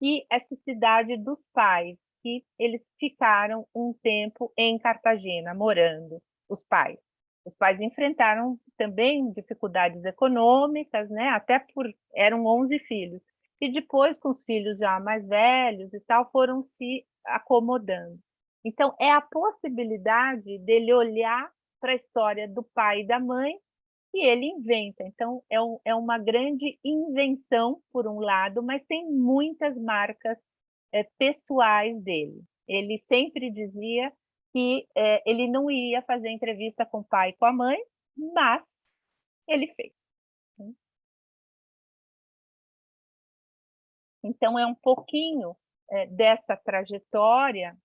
e essa cidade dos pais, que eles ficaram um tempo em Cartagena, morando, os pais. Os pais enfrentaram também dificuldades econômicas, né? Até por eram 11 filhos. E depois, com os filhos já mais velhos e tal, foram se acomodando. Então, é a possibilidade dele olhar para a história do pai e da mãe e ele inventa. Então, é uma grande invenção, por um lado, mas tem muitas marcas pessoais dele. Ele sempre dizia que ele não ia fazer entrevista com o pai e com a mãe, mas ele fez. Então, é um pouquinho dessa trajetória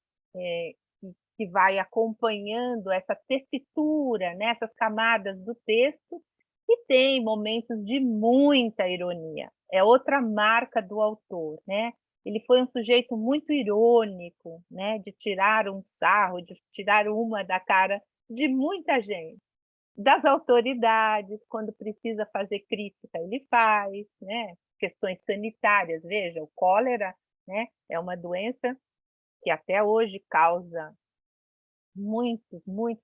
que vai acompanhando essa tessitura, né, essas camadas do texto, e tem momentos de muita ironia. É outra marca do autor, né? Ele foi um sujeito muito irônico, né, de tirar um sarro, de tirar uma da cara de muita gente. Das autoridades, quando precisa fazer crítica, ele faz, né? Questões sanitárias, veja, o cólera, né, é uma doença que até hoje causa muitos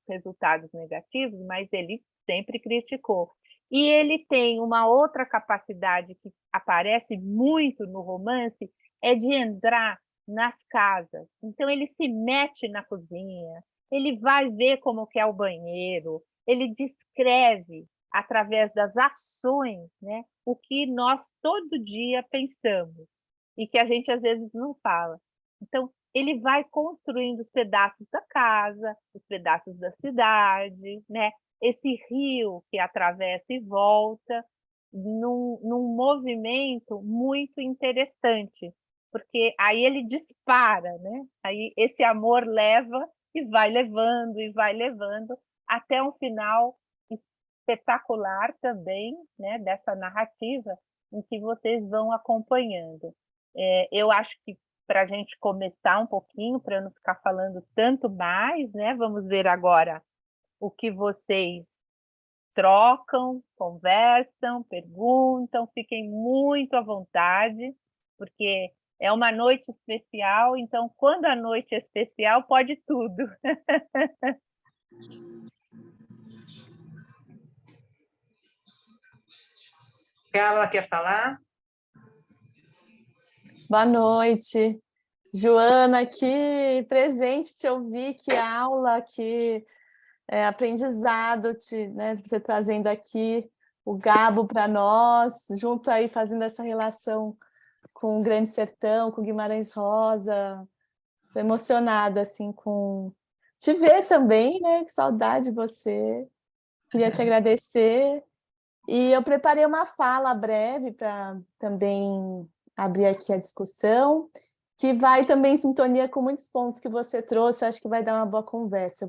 resultados negativos, mas ele sempre criticou. E ele tem uma outra capacidade que aparece muito no romance, é de entrar nas casas. Então ele se mete na cozinha, ele vai ver como que é o banheiro, ele descreve através das ações, né, o que nós todo dia pensamos e que a gente às vezes não fala. Então, ele vai construindo os pedaços da casa, os pedaços da cidade, né? Esse rio que atravessa e volta, num movimento muito interessante, porque aí ele dispara, né? Aí esse amor leva e vai levando, até um final espetacular também, né? Dessa narrativa, em que vocês vão acompanhando. Eu acho que para a gente começar um pouquinho, para eu não ficar falando tanto mais, né? Vamos ver agora o que vocês trocam, conversam, perguntam, fiquem muito à vontade, porque É uma noite especial, então quando a noite é especial, pode tudo. Carla quer falar? Boa noite. Joana, que presente te ouvir, que aula, que aprendizado, né, você trazendo aqui o Gabo para nós, junto aí fazendo essa relação com o Grande Sertão, com Guimarães Rosa. Estou emocionada assim, com te ver também, né? Que saudade de você. Queria te agradecer. E eu preparei uma fala breve para também abrir aqui a discussão, que vai também em sintonia com muitos pontos que você trouxe. Acho que vai dar uma boa conversa.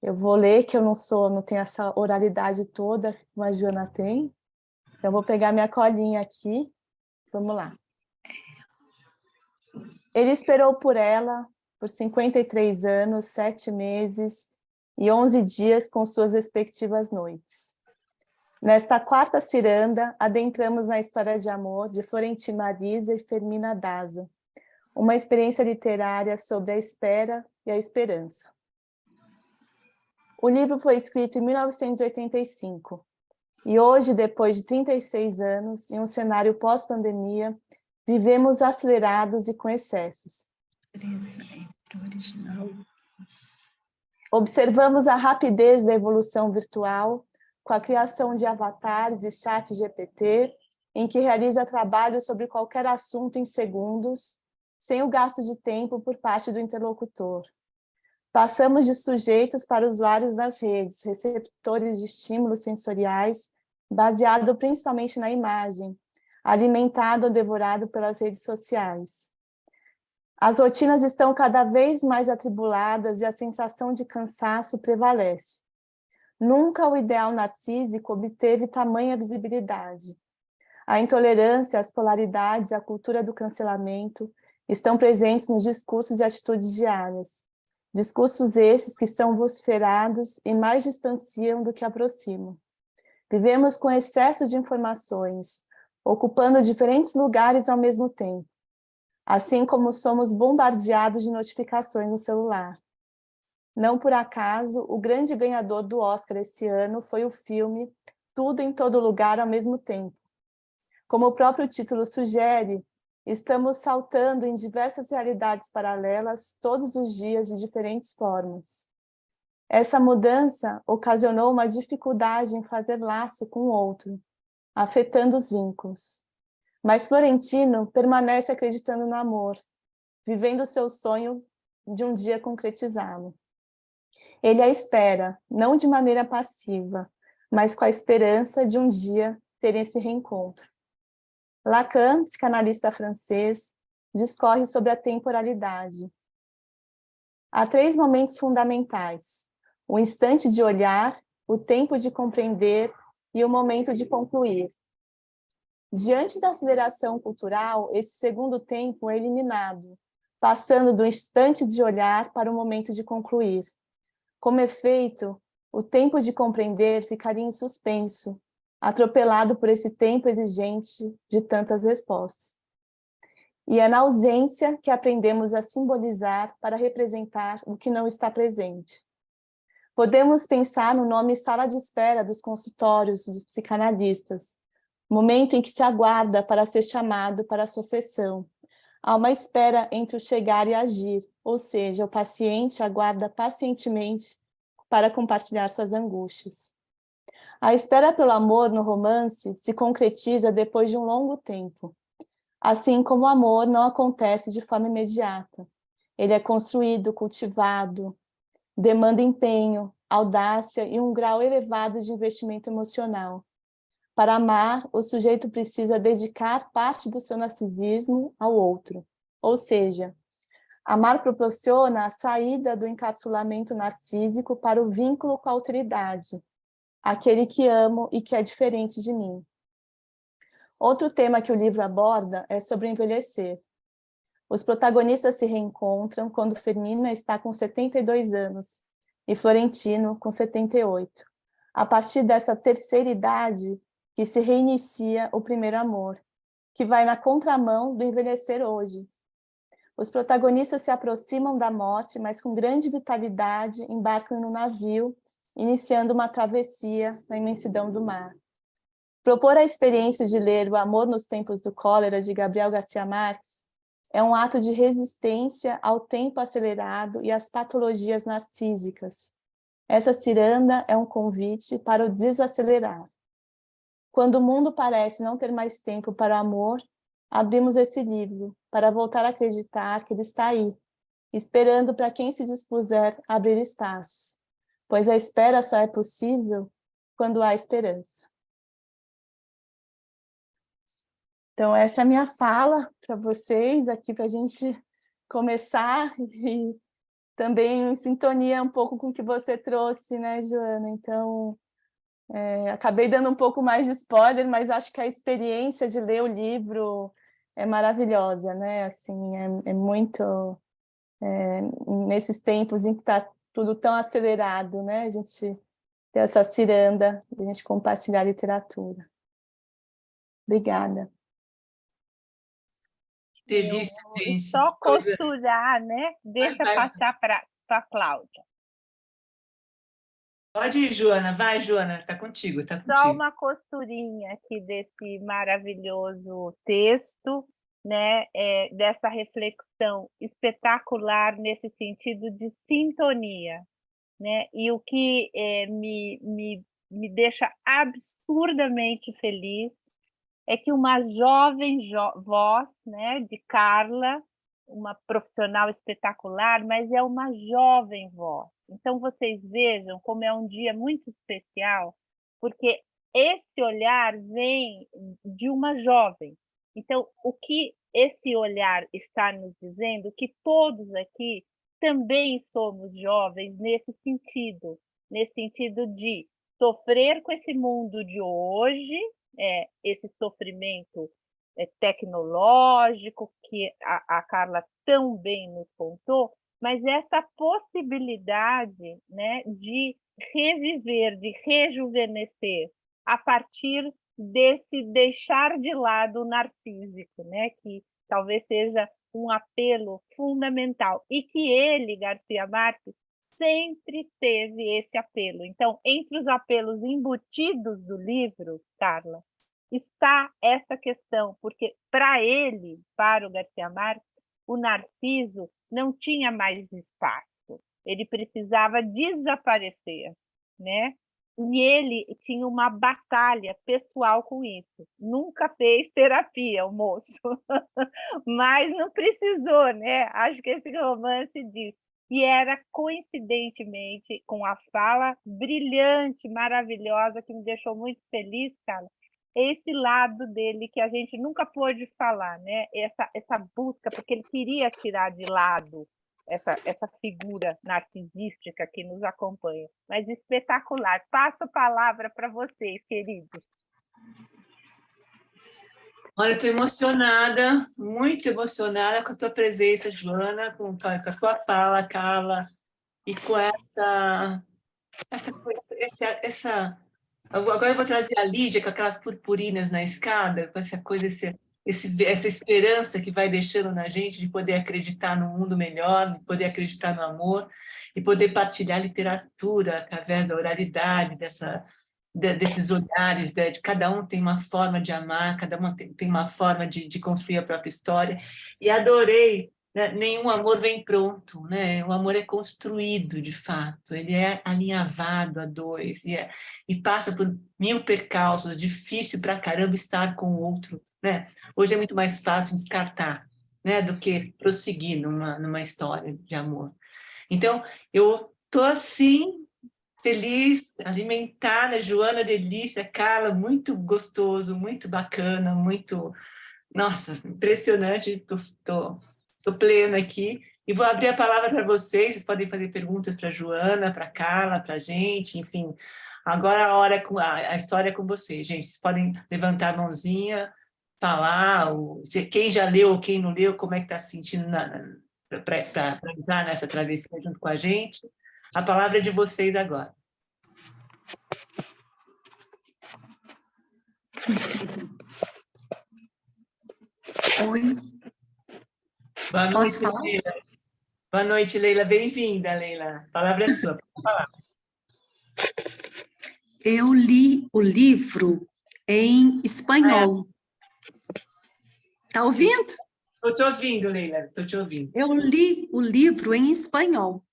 Eu vou ler, que eu não tenho essa oralidade toda que a Joana tem. Então, eu vou pegar minha colinha aqui. Vamos lá. Ele esperou por ela por 53 anos, 7 meses e 11 dias com suas respectivas noites. Nesta quarta ciranda, adentramos na história de amor de Florentina Marisa e Fermina Daza, uma experiência literária sobre a espera e a esperança. O livro foi escrito em 1985, e hoje, depois de 36 anos, em um cenário pós-pandemia, vivemos acelerados e com excessos. Observamos a rapidez da evolução virtual, com a criação de avatares e chat GPT, em que realiza trabalho sobre qualquer assunto em segundos, sem o gasto de tempo por parte do interlocutor. Passamos de sujeitos para usuários das redes, receptores de estímulos sensoriais, baseado principalmente na imagem, alimentado ou devorado pelas redes sociais. As rotinas estão cada vez mais atribuladas e a sensação de cansaço prevalece. Nunca o ideal narcísico obteve tamanha visibilidade. A intolerância, as polaridades, a cultura do cancelamento estão presentes nos discursos e atitudes diárias. Discursos esses que são vociferados e mais distanciam do que aproximam. Vivemos com excesso de informações, ocupando diferentes lugares ao mesmo tempo, assim como somos bombardeados de notificações no celular. Não por acaso, o grande ganhador do Oscar esse ano foi o filme Tudo em Todo Lugar ao Mesmo Tempo. Como o próprio título sugere, estamos saltando em diversas realidades paralelas todos os dias de diferentes formas. Essa mudança ocasionou uma dificuldade em fazer laço com o outro, afetando os vínculos. Mas Florentino permanece acreditando no amor, vivendo seu sonho de um dia concretizá-lo. Ele a espera, não de maneira passiva, mas com a esperança de um dia ter esse reencontro. Lacan, psicanalista francês, discorre sobre a temporalidade. Há 3 momentos fundamentais: o instante de olhar, o tempo de compreender e o momento de concluir. Diante da aceleração cultural, esse segundo tempo é eliminado, passando do instante de olhar para o momento de concluir. Como efeito, o tempo de compreender ficaria em suspenso, atropelado por esse tempo exigente de tantas respostas. E é na ausência que aprendemos a simbolizar para representar o que não está presente. Podemos pensar no nome sala de espera dos consultórios dos psicanalistas, momento em que se aguarda para ser chamado para a sua sessão. Há uma espera entre o chegar e agir, ou seja, o paciente aguarda pacientemente para compartilhar suas angústias. A espera pelo amor no romance se concretiza depois de um longo tempo. Assim como o amor não acontece de forma imediata. Ele é construído, cultivado, demanda empenho, audácia e um grau elevado de investimento emocional. Para amar, o sujeito precisa dedicar parte do seu narcisismo ao outro. Ou seja, amar proporciona a saída do encapsulamento narcísico para o vínculo com a autoridade, aquele que amo e que é diferente de mim. Outro tema que o livro aborda é sobre envelhecer. Os protagonistas se reencontram quando Fermina está com 72 anos e Florentino com 78. A partir dessa terceira idade que se reinicia o primeiro amor, que vai na contramão do envelhecer hoje. Os protagonistas se aproximam da morte, mas com grande vitalidade embarcam no navio, iniciando uma travessia na imensidão do mar. Propor a experiência de ler O Amor nos Tempos do Cólera, de Gabriel Garcia Marques, é um ato de resistência ao tempo acelerado e às patologias narcísicas. Essa ciranda é um convite para o desacelerar. Quando o mundo parece não ter mais tempo para o amor, abrimos esse livro para voltar a acreditar que ele está aí, esperando para quem se dispuser a abrir espaços, pois a espera só é possível quando há esperança. Então, essa é a minha fala para vocês aqui, para a gente começar, e também em sintonia um pouco com o que você trouxe, né, Joana? Então, acabei dando um pouco mais de spoiler, mas acho que a experiência de ler o livro é maravilhosa, né? Assim, é muito... nesses tempos em que está tudo tão acelerado, né? A gente ter essa ciranda, a gente compartilhar a literatura. Obrigada. Delícia, gente. Só costurar, né? Deixa passar para a Cláudia. Pode ir, Joana. Vai, Joana. Está contigo, está contigo. Só uma costurinha aqui desse maravilhoso texto, né? Dessa reflexão espetacular nesse sentido de sintonia, né? E o que me deixa absurdamente feliz é que uma jovem voz, né, de Carla, uma profissional espetacular, mas é uma jovem voz. Então, vocês vejam como é um dia muito especial, porque esse olhar vem de uma jovem. Então, o que esse olhar está nos dizendo, que todos aqui também somos jovens nesse sentido de sofrer com esse mundo de hoje, esse sofrimento tecnológico que a Carla tão bem nos contou, mas essa possibilidade, né, de reviver, de rejuvenescer a partir desse deixar de lado o narcísico, né, que talvez seja um apelo fundamental, e que ele, Garcia Marques, sempre teve esse apelo. Então, entre os apelos embutidos do livro, Carla, está essa questão, porque para ele, para o Garcia Marques, o Narciso não tinha mais espaço, ele precisava desaparecer, né? E ele tinha uma batalha pessoal com isso. Nunca fez terapia, o moço, mas não precisou, né? Acho que esse romance diz. E era, coincidentemente, com a fala brilhante, maravilhosa, que me deixou muito feliz, cara, esse lado dele que a gente nunca pôde falar, né? Essa busca, porque ele queria tirar de lado essa figura narcisística que nos acompanha. Mas espetacular. Passo a palavra para vocês, queridos. Olha, estou emocionada, muito emocionada com a tua presença, Joana, com a tua fala, Carla, e com Agora eu vou trazer a Lídia com aquelas purpurinas na escada, com essa coisa, essa esperança que vai deixando na gente de poder acreditar no mundo melhor, de poder acreditar no amor, e poder partilhar literatura através da oralidade, desses olhares, né? De cada um tem uma forma de amar, cada um tem uma forma de construir a própria história. E adorei, né? Nenhum amor vem pronto, né? O amor é construído, de fato, ele é alinhavado a dois, e passa por 1000 percalços, difícil pra caramba estar com o outro, né? Hoje é muito mais fácil descartar, né? Do que prosseguir numa história de amor. Então, eu tô assim, feliz, alimentada, Joana, delícia, Carla, muito gostoso, muito bacana, muito, nossa, impressionante, tô plena aqui, e vou abrir a palavra para vocês podem fazer perguntas para a Joana, para a Carla, para a gente, enfim, agora a história é com vocês, gente, vocês podem levantar a mãozinha, falar, quem já leu ou quem não leu, como é que está se sentindo para entrar nessa travessia junto com a gente. A palavra é de vocês agora. Oi. Boa Posso noite, falar? Leila. Boa noite, Leila. Bem-vinda, Leila. A palavra é sua. Pode falar. Eu li o livro em espanhol. Tá ouvindo? Estou te ouvindo, Leila. Estou te ouvindo. Eu li o livro em espanhol.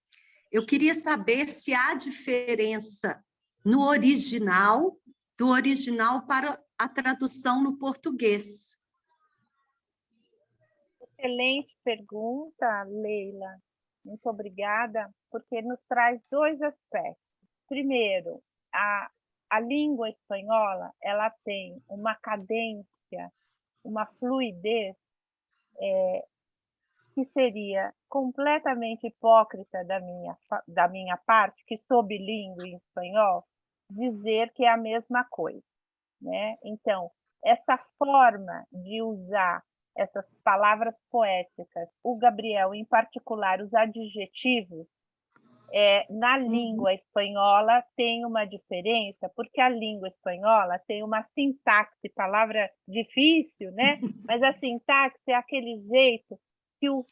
Eu queria saber se há diferença no original, do original para a tradução no português. Excelente pergunta, Leila. Muito obrigada, porque nos traz dois aspectos. Primeiro, a língua espanhola, ela tem uma cadência, uma fluidez que seria completamente hipócrita da minha parte, que sou bilíngue em espanhol, dizer que é a mesma coisa, né? Então, essa forma de usar essas palavras poéticas, o Gabriel, em particular, os adjetivos, na língua espanhola tem uma diferença, porque a língua espanhola tem uma sintaxe, palavra difícil, né? Mas a sintaxe é aquele jeito que o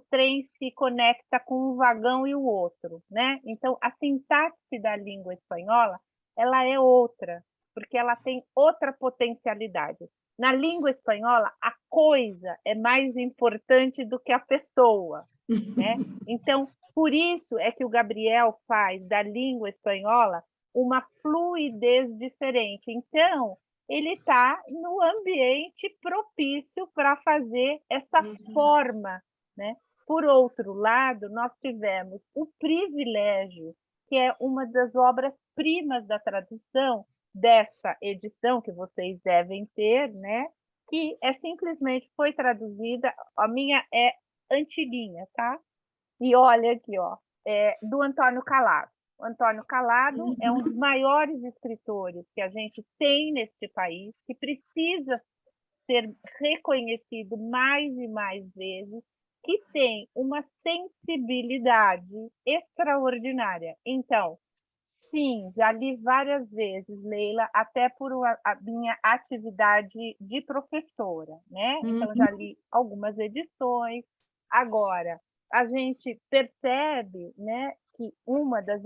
trem se conecta com um vagão e o outro, né? Então, a sintaxe da língua espanhola, ela é outra, porque ela tem outra potencialidade. Na língua espanhola, a coisa é mais importante do que a pessoa, né? Então, por isso é que o Gabriel faz da língua espanhola uma fluidez diferente. Então, ele está no ambiente propício para fazer essa forma, né? Por outro lado, nós tivemos o privilégio, que é uma das obras-primas da tradução dessa edição que vocês devem ter, né? Que simplesmente foi traduzida, a minha é Antilinha, tá? E olha aqui, ó, do Antônio Calado. O Antônio Calado é um dos maiores escritores que a gente tem neste país, que precisa ser reconhecido mais e mais vezes, que tem uma sensibilidade extraordinária. Então, sim, já li várias vezes, Leila, até por a minha atividade de professora, né? Então, já li algumas edições. Agora, a gente percebe, né, que uma das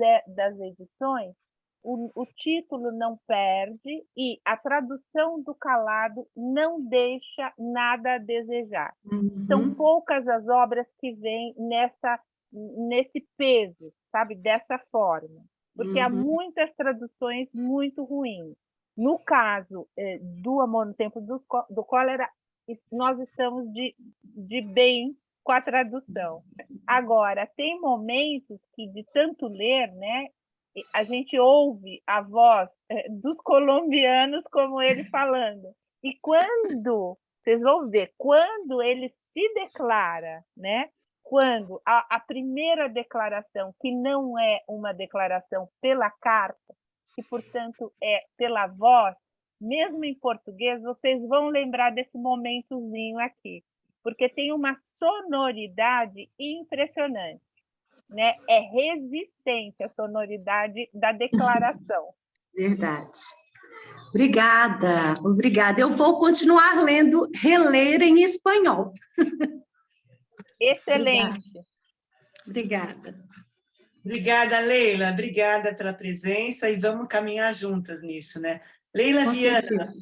edições, o título não perde e a tradução do Calado não deixa nada a desejar. São poucas as obras que vêm nesse peso, sabe, dessa forma, porque há muitas traduções muito ruins. No caso do Amor no Tempo do Cólera, nós estamos de bem com a tradução. Agora, tem momentos que, de tanto ler, né, a gente ouve a voz dos colombianos como ele falando. E quando, vocês vão ver, quando ele se declara, né, quando a primeira declaração, que não é uma declaração pela carta, que, portanto, é pela voz, mesmo em português, vocês vão lembrar desse momentozinho aqui, porque tem uma sonoridade impressionante, né? É resistente a sonoridade da declaração. Verdade. Obrigada, obrigada. Eu vou continuar lendo, reler em espanhol. Excelente. Obrigada. Obrigada, Leila. Obrigada pela presença e vamos caminhar juntas nisso, né? Leila Viana.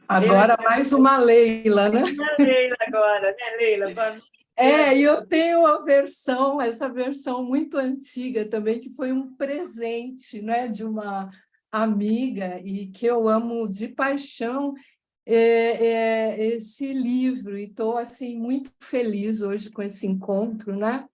Agora mais uma Leila, né? Uma Leila agora, né, Leila? E eu tenho essa versão muito antiga também, que foi um presente, né, de uma amiga e que eu amo de paixão esse livro. E estou assim, muito feliz hoje com esse encontro, né?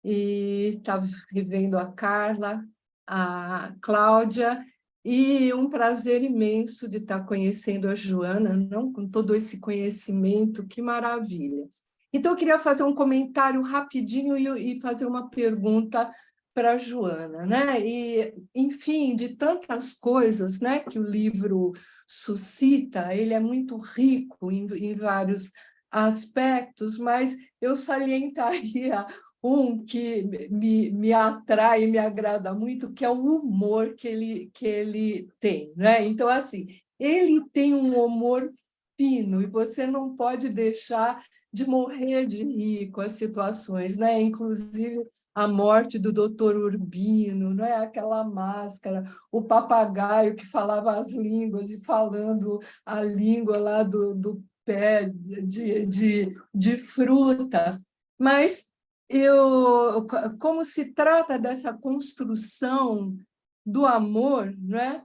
E estava revendo a Carla, a Cláudia, e um prazer imenso de estar conhecendo a Joana, não? Com todo esse conhecimento, que maravilha. Então, eu queria fazer um comentário rapidinho e fazer uma pergunta para a Joana, né? E, enfim, de tantas coisas, né, que o livro suscita, ele é muito rico em vários aspectos, mas eu salientaria um que me atrai e me agrada muito, que é o humor que ele tem, né? Então, assim, ele tem um humor fino e você não pode deixar de morrer de rir com as situações, né? Inclusive a morte do doutor Urbino, né? Aquela máscara, o papagaio que falava as línguas e falando a língua lá do pé de fruta. Mas como se trata dessa construção do amor, né?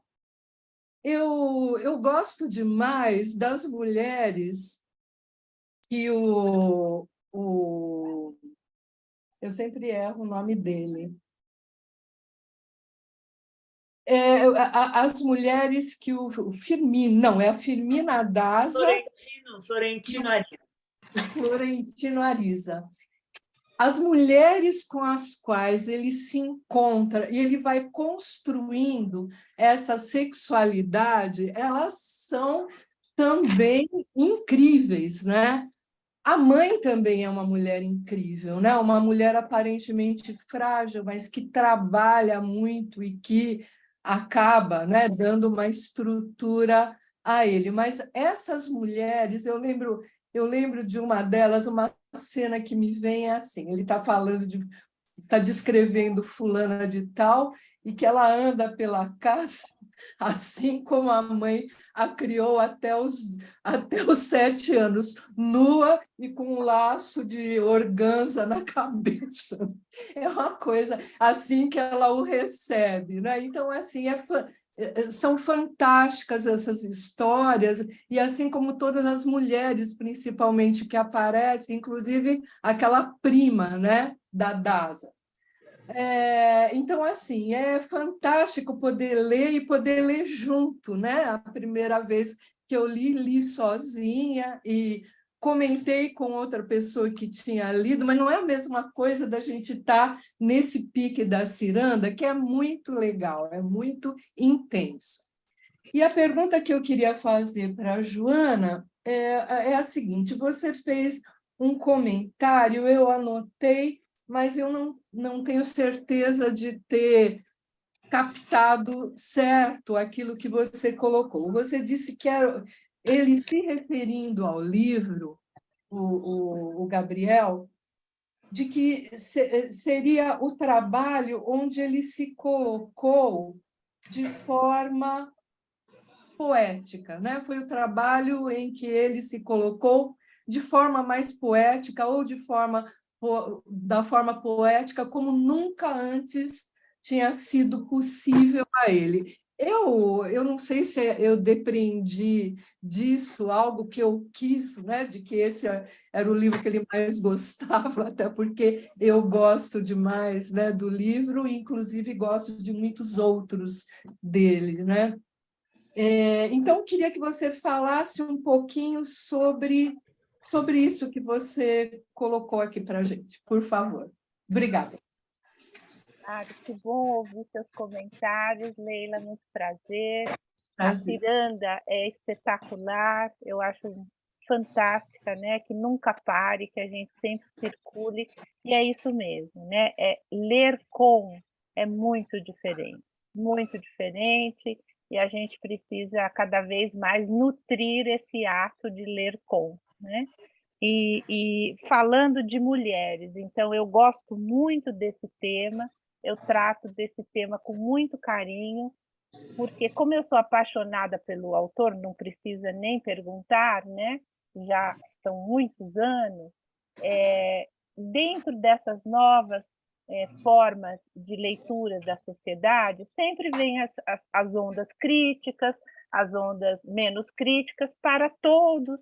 Eu gosto demais das mulheres que eu sempre erro o nome dele. As mulheres que o Firmino, não, é a Firmina Daza, Florentino Ariza. o Florentino Ariza. As mulheres com as quais ele se encontra e ele vai construindo essa sexualidade, elas são também incríveis, né? A mãe também é uma mulher incrível, né? Uma mulher aparentemente frágil, mas que trabalha muito e que acaba, né, dando uma estrutura a ele. Mas essas mulheres, eu lembro de uma delas, uma cena que me vem é assim, ele está descrevendo fulana de tal e que ela anda pela casa assim como a mãe a criou até os 7 anos, nua e com um laço de organza na cabeça. É uma coisa assim que ela o recebe, né? Então, assim, são fantásticas essas histórias, e assim como todas as mulheres, principalmente, que aparecem, inclusive aquela prima, né, da Daza. Então, assim, é fantástico poder ler e poder ler junto, né? A primeira vez que eu li sozinha e comentei com outra pessoa que tinha lido, mas não é a mesma coisa da gente estar nesse pique da ciranda, que é muito legal, é muito intenso. E a pergunta que eu queria fazer para a Joana é a seguinte: você fez um comentário, eu anotei, mas eu não tenho certeza de ter captado certo aquilo que você colocou. Você disse que ele se referindo ao livro, o Gabriel, de que seria o trabalho onde ele se colocou de forma poética, né? Foi o trabalho em que ele se colocou de forma mais poética ou da forma poética como nunca antes tinha sido possível a ele. Eu não sei se eu depreendi disso algo que eu quis, né? De que esse era o livro que ele mais gostava, até porque eu gosto demais, né, do livro, e inclusive gosto de muitos outros dele, né? Então, eu queria que você falasse um pouquinho sobre isso que você colocou aqui para a gente, por favor. Obrigada. Que bom ouvir seus comentários, Leila, muito prazer. A Prazer. ciranda é espetacular, eu acho fantástica, né? Que nunca pare, que a gente sempre circule, e é isso mesmo, né? Ler com é muito diferente, e a gente precisa cada vez mais nutrir esse ato de ler com, né? E falando de mulheres, então eu gosto muito desse tema, eu trato desse tema com muito carinho, porque como eu sou apaixonada pelo autor, não precisa nem perguntar, né? Já são muitos anos, dentro dessas novas formas de leitura da sociedade, sempre vem as ondas críticas, as ondas menos críticas para todos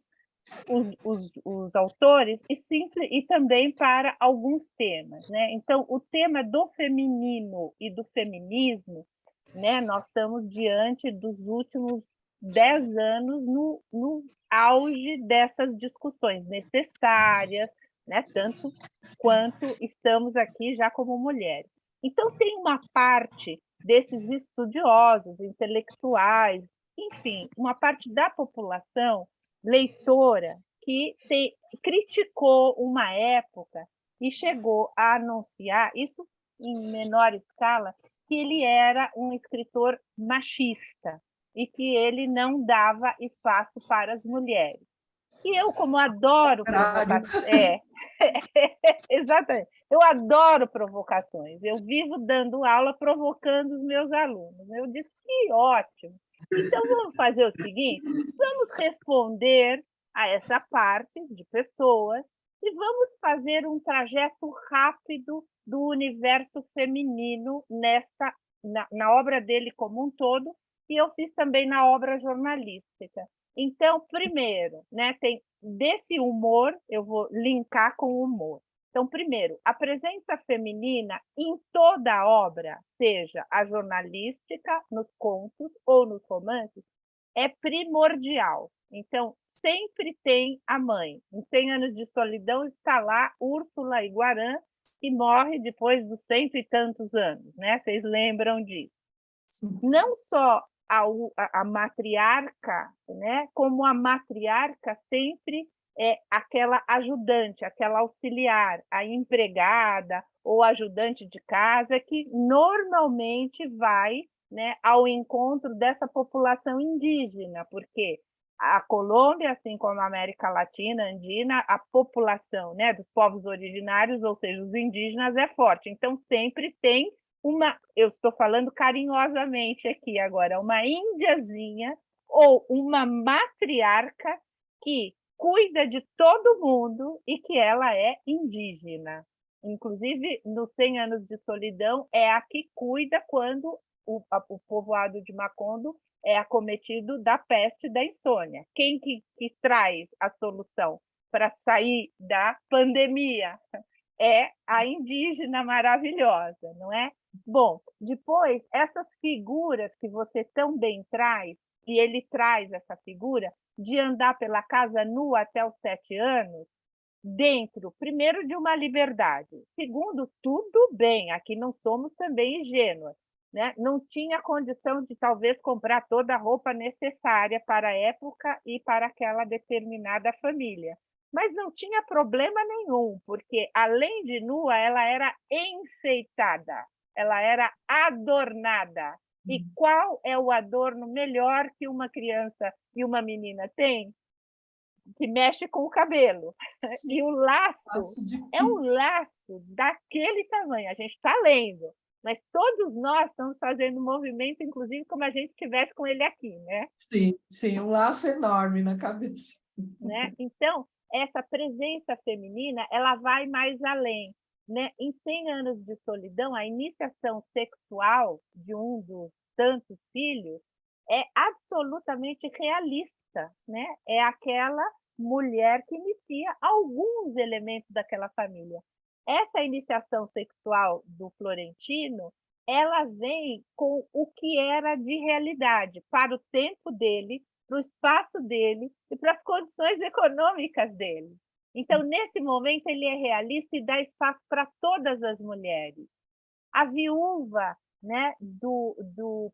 os autores e também para alguns temas, né? Então, o tema do feminino e do feminismo, né? Nós estamos diante dos últimos 10 anos no auge dessas discussões necessárias, né? Tanto quanto estamos aqui já como mulheres. Então, tem uma parte desses estudiosos, intelectuais, enfim, uma parte da população leitora que criticou uma época e chegou a anunciar, isso em menor escala, que ele era um escritor machista. e que ele não dava espaço para as mulheres. E eu, como adoro provocações... exatamente. Eu adoro provocações. Eu vivo dando aula provocando os meus alunos. Eu disse, que ótimo. Então, vamos fazer o seguinte, vamos responder a essa parte de pessoas e vamos fazer um trajeto rápido do universo feminino na obra dele como um todo, e eu fiz também na obra jornalística. Então, primeiro, né, tem desse humor, eu vou linkar com o humor. Então, primeiro, a presença feminina em toda a obra, seja a jornalística, nos contos ou nos romances, é primordial. Então, sempre tem a mãe. Em 100 Anos de Solidão está lá Úrsula Iguarã, que morre depois dos 100 e tantos anos, né? Vocês lembram disso? Sim. Não só a matriarca, né? Como a matriarca sempre é aquela ajudante, aquela auxiliar, a empregada ou ajudante de casa, que normalmente vai, né, ao encontro dessa população indígena, porque a Colômbia, assim como a América Latina, andina, a população, né, dos povos originários, ou seja, os indígenas, é forte. Então, sempre tem eu estou falando carinhosamente aqui agora, uma índiazinha ou uma matriarca que cuida de todo mundo e que ela é indígena. Inclusive, nos 100 Anos de Solidão, é a que cuida quando o povoado de Macondo é acometido da peste da insônia. Quem que traz a solução para sair da pandemia? É a indígena maravilhosa, não é? Bom, depois, essas figuras que você tão bem traz, e ele traz essa figura de andar pela casa nua até os 7 anos, dentro, primeiro, de uma liberdade. Segundo, tudo bem, aqui não somos também ingênuas, né? Não tinha condição de, talvez, comprar toda a roupa necessária para a época e para aquela determinada família. Mas não tinha problema nenhum, porque, além de nua, ela era enfeitada, ela era adornada. E qual é o adorno melhor que uma criança e uma menina têm? Que mexe com o cabelo. Sim. E o laço é um laço daquele tamanho. A gente está lendo, mas todos nós estamos fazendo um movimento, inclusive como a gente estivesse com ele aqui, né? Sim, sim, um laço enorme na cabeça. Né? Então, essa presença feminina, ela vai mais além. Né? Em 100 Anos de Solidão, a iniciação sexual de um dos tantos filhos é absolutamente realista. Né? É aquela mulher que inicia alguns elementos daquela família. Essa iniciação sexual do Florentino, ela vem com o que era de realidade, para o tempo dele, para o espaço dele e para as condições econômicas dele. Então, nesse momento, ele é realista e dá espaço para todas as mulheres. A viúva, né, do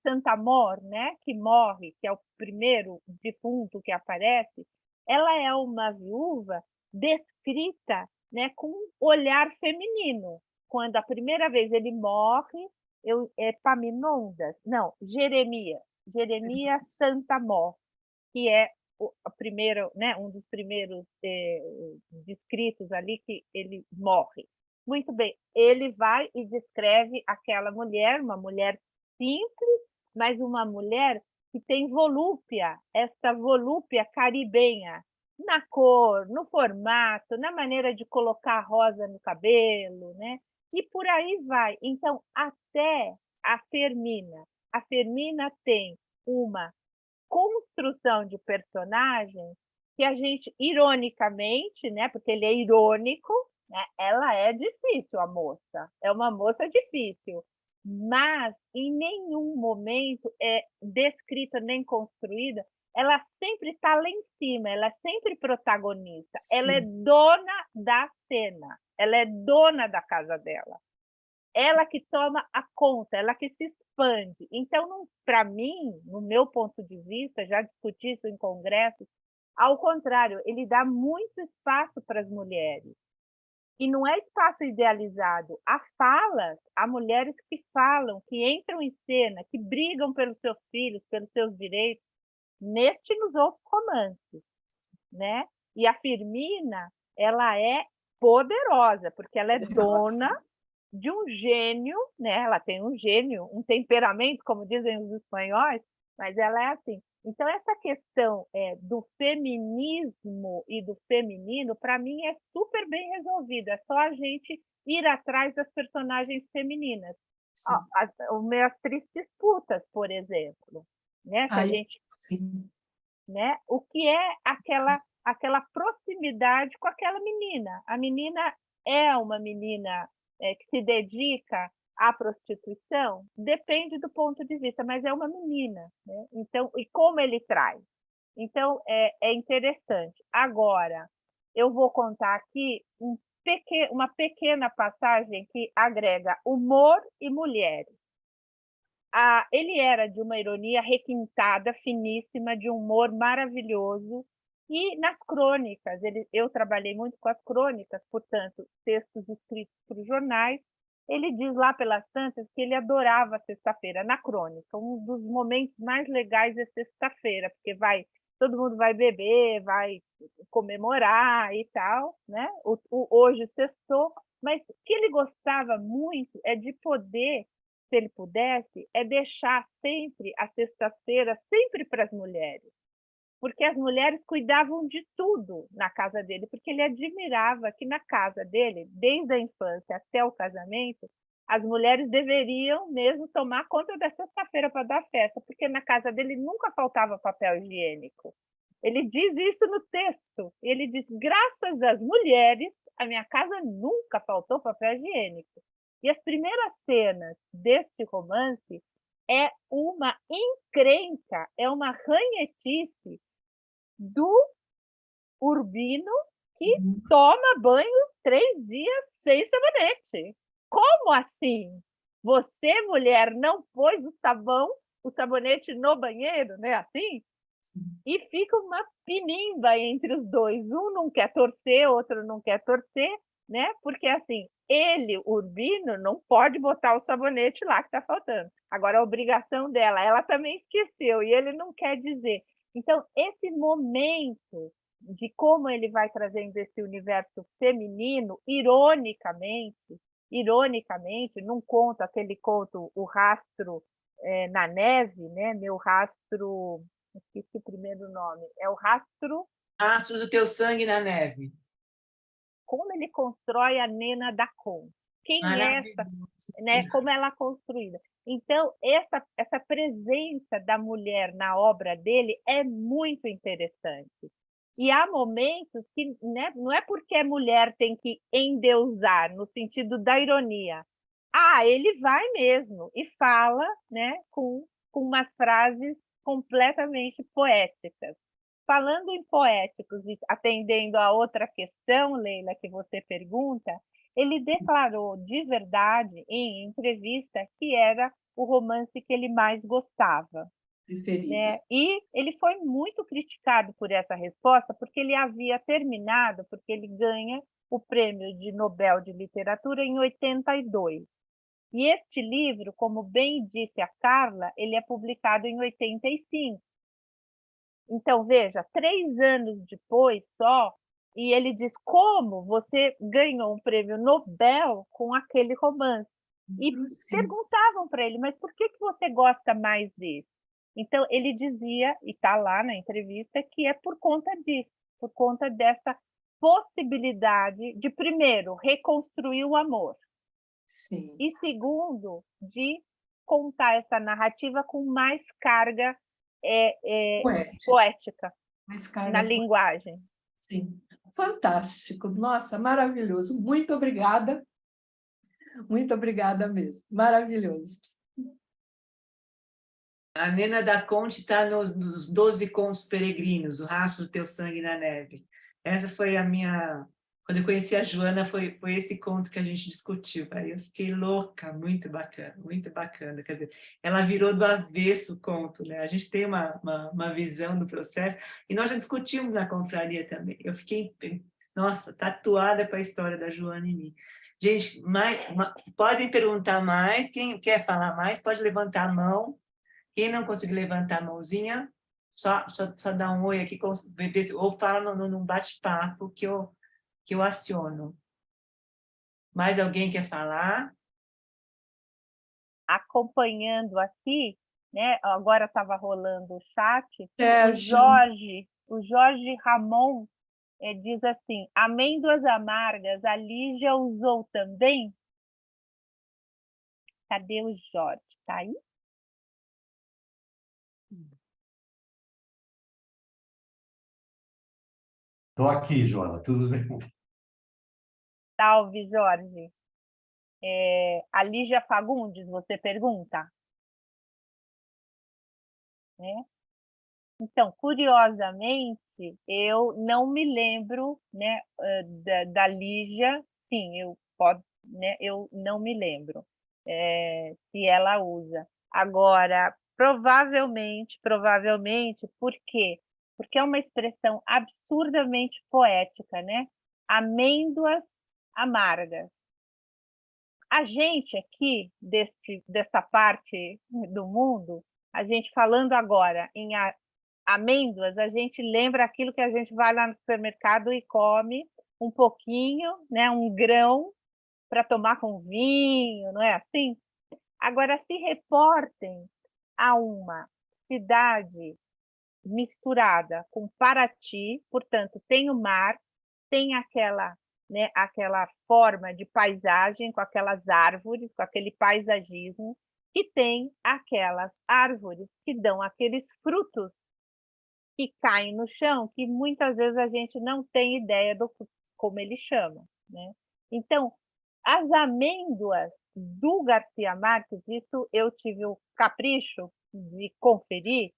Santamor, né, que morre, que é o primeiro defunto que aparece, ela é uma viúva descrita, né, com um olhar feminino. Quando a primeira vez ele morre, Epaminondas, não, Jeremias Santamor, que é primeiro, né, um dos primeiros descritos ali que ele morre. Muito bem, ele vai e descreve aquela mulher, uma mulher simples, mas uma mulher que tem volúpia, essa volúpia caribenha, na cor, no formato, na maneira de colocar rosa no cabelo, né? E por aí vai. Então, até a Fermina. A Fermina tem uma construção de personagem que a gente, ironicamente, né, porque ele é irônico, né, ela é difícil, a moça. É uma moça difícil. Mas, em nenhum momento é descrita nem construída, ela sempre está lá em cima, ela é sempre protagonista. Sim. Ela é dona da cena, ela é dona da casa dela. Ela que toma a conta, ela que se expande. Então, para mim, no meu ponto de vista, já discuti isso em congressos, ao contrário, ele dá muito espaço para as mulheres. E não é espaço idealizado. Há falas, há mulheres que falam, que entram em cena, que brigam pelos seus filhos, pelos seus direitos, neste e nos outros romances, né? E a Firmina, ela é poderosa, porque ela é dona de um gênio, né? Ela tem um gênio, um temperamento, como dizem os espanhóis, mas ela é assim. Então, essa questão do feminismo e do feminino, para mim, é super bem resolvida. É só a gente ir atrás das personagens femininas. As tristes putas, por exemplo. Né? Que a gente, né? O que é aquela proximidade com aquela menina? A menina é uma menina que se dedica à prostituição? Depende do ponto de vista, mas é uma menina, né? Então, e como ele traz? Então, é interessante. Agora, eu vou contar aqui uma pequena passagem que agrega humor e mulheres. Ele era de uma ironia requintada, finíssima, de um humor maravilhoso. E nas crônicas, eu trabalhei muito com as crônicas, portanto, textos escritos para os jornais. Ele diz lá pelas tantas que ele adorava sexta-feira na crônica. Um dos momentos mais legais é sexta-feira, porque todo mundo vai beber, vai comemorar e tal, né? Hoje sextou, mas o que ele gostava muito é de poder, se ele pudesse, deixar sempre a sexta-feira sempre para as mulheres, porque as mulheres cuidavam de tudo na casa dele, porque ele admirava que na casa dele, desde a infância até o casamento, as mulheres deveriam mesmo tomar conta da sexta-feira para dar festa, porque na casa dele nunca faltava papel higiênico. Ele diz isso no texto. Ele diz, graças às mulheres, a minha casa nunca faltou papel higiênico. E as primeiras cenas deste romance é uma encrenca, é uma ranhetice do Urbino, que toma banho 3 dias sem sabonete. Como assim? Você, mulher, não pôs o sabonete no banheiro, né? Assim? Sim. E fica uma pinimba entre os dois. Um não quer torcer, outro não quer torcer, né? Porque assim, ele, Urbino, não pode botar o sabonete lá que está faltando. Agora, a obrigação dela, ela também esqueceu, e ele não quer dizer. Então, esse momento de como ele vai trazendo esse universo feminino, ironicamente, num conto, aquele conto, O Rastro na Neve, né? Meu rastro, esqueci o primeiro nome, é o Rastro... Rastro do Teu Sangue na Neve. Como ele constrói a Nena da Conte. Quem é essa, né? Como ela é construída. Então, essa presença da mulher na obra dele é muito interessante. E há momentos que, né, não é porque a mulher tem que endeusar, no sentido da ironia. Ele vai mesmo e fala, né, com umas frases completamente poéticas. Falando em poéticos, e atendendo a outra questão, Leila, que você pergunta, ele declarou de verdade, em entrevista, que era o romance que ele mais gostava. Preferido. Né? E ele foi muito criticado por essa resposta, porque ele havia terminado, porque ele ganha o Prêmio de Nobel de Literatura em 82. E este livro, como bem disse a Carla, ele é publicado em 85. Então, veja, 3 anos depois só, e ele diz, como você ganhou um prêmio Nobel com aquele romance? E perguntavam para ele, mas por que você gosta mais desse? Então, ele dizia, e está lá na entrevista, que é por conta disso, por conta dessa possibilidade de, primeiro, reconstruir o amor. Sim. E, segundo, de contar essa narrativa com mais carga poética na linguagem. Sim, fantástico, nossa, maravilhoso, muito obrigada mesmo, maravilhoso. A Nena da Conte está nos 12 Contos Peregrinos, O Rastro do Teu Sangue na Neve. Essa foi a minha... Quando eu conheci a Joana, foi esse conto que a gente discutiu. Aí eu fiquei louca, muito bacana, muito bacana. Quer dizer, ela virou do avesso o conto, né? A gente tem uma visão do processo, e nós já discutimos na confraria também. Eu fiquei nossa, tatuada com a história da Joana em mim. Gente, podem perguntar mais, quem quer falar mais, pode levantar a mão. Quem não conseguir levantar a mãozinha, só dá um oi aqui, ou fala num bate-papo que eu aciono. Mais alguém quer falar? Acompanhando aqui, né? Agora estava rolando o chat, Sérgio. o Jorge Ramon diz assim: amêndoas amargas, a Lígia usou também? Cadê o Jorge? Tá aí? Estou aqui, Joana, tudo bem? Salve, Jorge. A Lígia Fagundes, você pergunta? Né? Então, curiosamente, eu não me lembro, né, da Lígia. Sim, eu não me lembro se ela usa. Agora, provavelmente, por quê? Porque é uma expressão absurdamente poética, né? Amêndoas amargas. A gente aqui, dessa parte do mundo, a gente falando agora em amêndoas, a gente lembra aquilo que a gente vai lá no supermercado e come um pouquinho, né, um grão, para tomar com vinho, não é assim? Agora, se reportem a uma cidade misturada com Paraty, portanto, tem o mar, tem aquela forma de paisagem, com aquelas árvores, com aquele paisagismo, e tem aquelas árvores que dão aqueles frutos que caem no chão, que muitas vezes a gente não tem ideia como eles chamam, né? Então, as amêndoas do Garcia Marques, isso eu tive o capricho de conferir,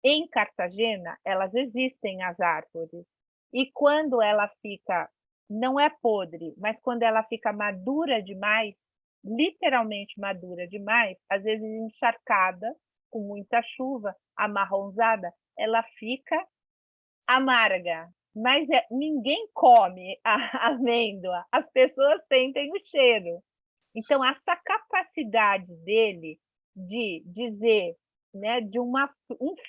em Cartagena, elas existem, as árvores. E quando ela fica, não é podre, mas quando ela fica madura demais, literalmente madura demais, às vezes encharcada, com muita chuva, amarronzada, ela fica amarga. Mas ninguém come a amêndoa, as pessoas sentem o cheiro. Então, essa capacidade dele de dizer, né, de um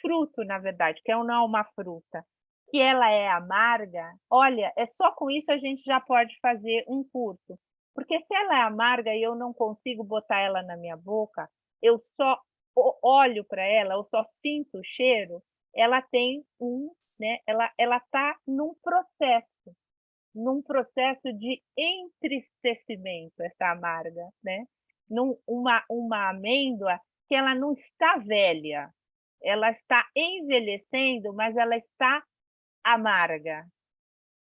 fruto, na verdade, que não é uma fruta, que ela é amarga, olha, só com isso a gente já pode fazer um curso. Porque se ela é amarga e eu não consigo botar ela na minha boca, eu só olho para ela, eu só sinto o cheiro, ela tem né, ela está num processo de entristecimento, essa amarga, né? Uma amêndoa que ela não está velha, ela está envelhecendo, mas ela está amarga.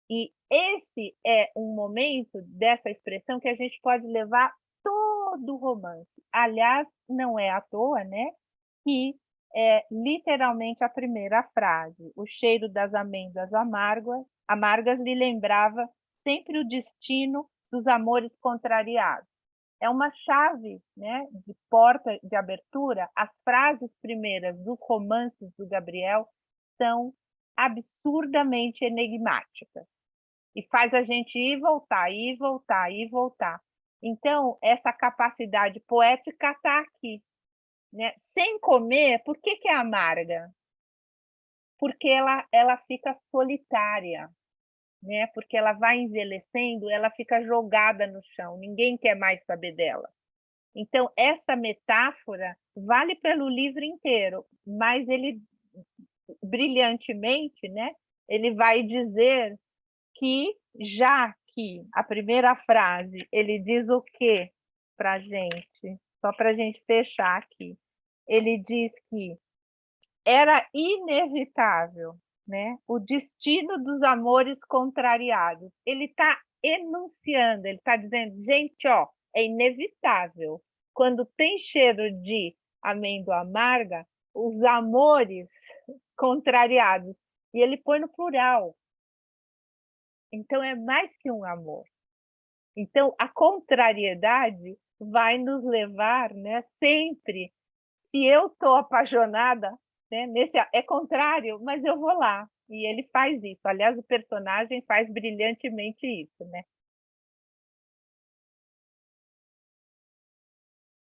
E esse é um momento dessa expressão que a gente pode levar todo o romance. Aliás, não é à toa, né? Que é literalmente a primeira frase. O cheiro das amêndoas amargas lhe lembrava sempre o destino dos amores contrariados. É uma chave, né, de porta de abertura. As frases primeiras dos romances do Gabriel são absurdamente enigmáticas. E faz a gente ir e voltar, ir e voltar, ir e voltar. Então, essa capacidade poética está aqui. Né? Sem comer, por que é amarga? Porque ela fica solitária, né? Porque ela vai envelhecendo, ela fica jogada no chão, ninguém quer mais saber dela. Então, essa metáfora vale pelo livro inteiro, mas ele, brilhantemente, né? Ele vai dizer que, já que a primeira frase, ele diz o quê para a gente? Só para a gente fechar aqui. Ele diz que era inevitável, né, o destino dos amores contrariados. Ele está enunciando, ele está dizendo, gente, ó, é inevitável. Quando tem cheiro de amêndoa amarga, os amores contrariados. E ele põe no plural. Então, é mais que um amor. Então, a contrariedade vai nos levar, né, sempre. Se eu estou apaixonada, né? Nesse é contrário, mas eu vou lá. E ele faz isso. Aliás, o personagem faz brilhantemente isso, né?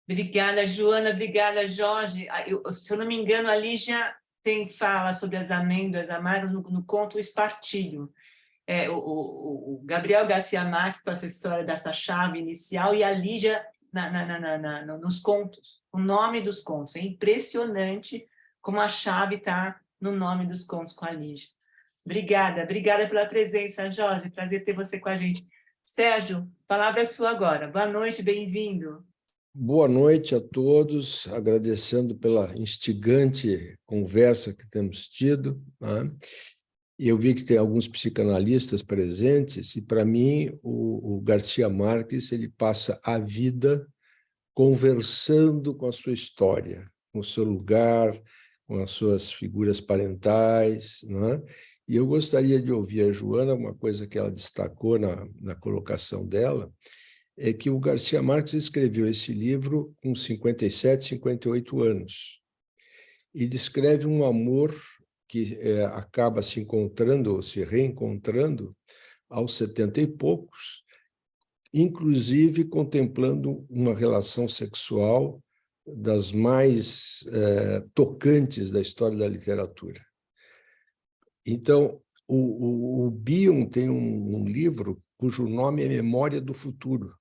Obrigada, Joana. Obrigada, Jorge. Se eu não me engano, a Lígia fala sobre as amêndoas amargas no conto O Espartilho. O Gabriel Garcia Marques com essa história dessa chave inicial e a Lígia nos contos, o nome dos contos. É impressionante como a chave está no nome dos contos com a Lígia. Obrigada pela presença, Jorge. Prazer ter você com a gente. Sérgio, a palavra é sua agora. Boa noite, bem-vindo. Boa noite a todos, agradecendo pela instigante conversa que temos tido, né? Eu vi que tem alguns psicanalistas presentes, e, para mim, o Garcia Marques ele passa a vida conversando com a sua história, com o seu lugar, com as suas figuras parentais, né? E eu gostaria de ouvir a Joana, uma coisa que ela destacou na colocação dela, é que o Garcia Marques escreveu esse livro com 57, 58 anos e descreve um amor que acaba se encontrando ou se reencontrando aos 70 e poucos, inclusive contemplando uma relação sexual das mais tocantes da história da literatura. Então, o Bion tem um livro cujo nome é Memória do Futuro.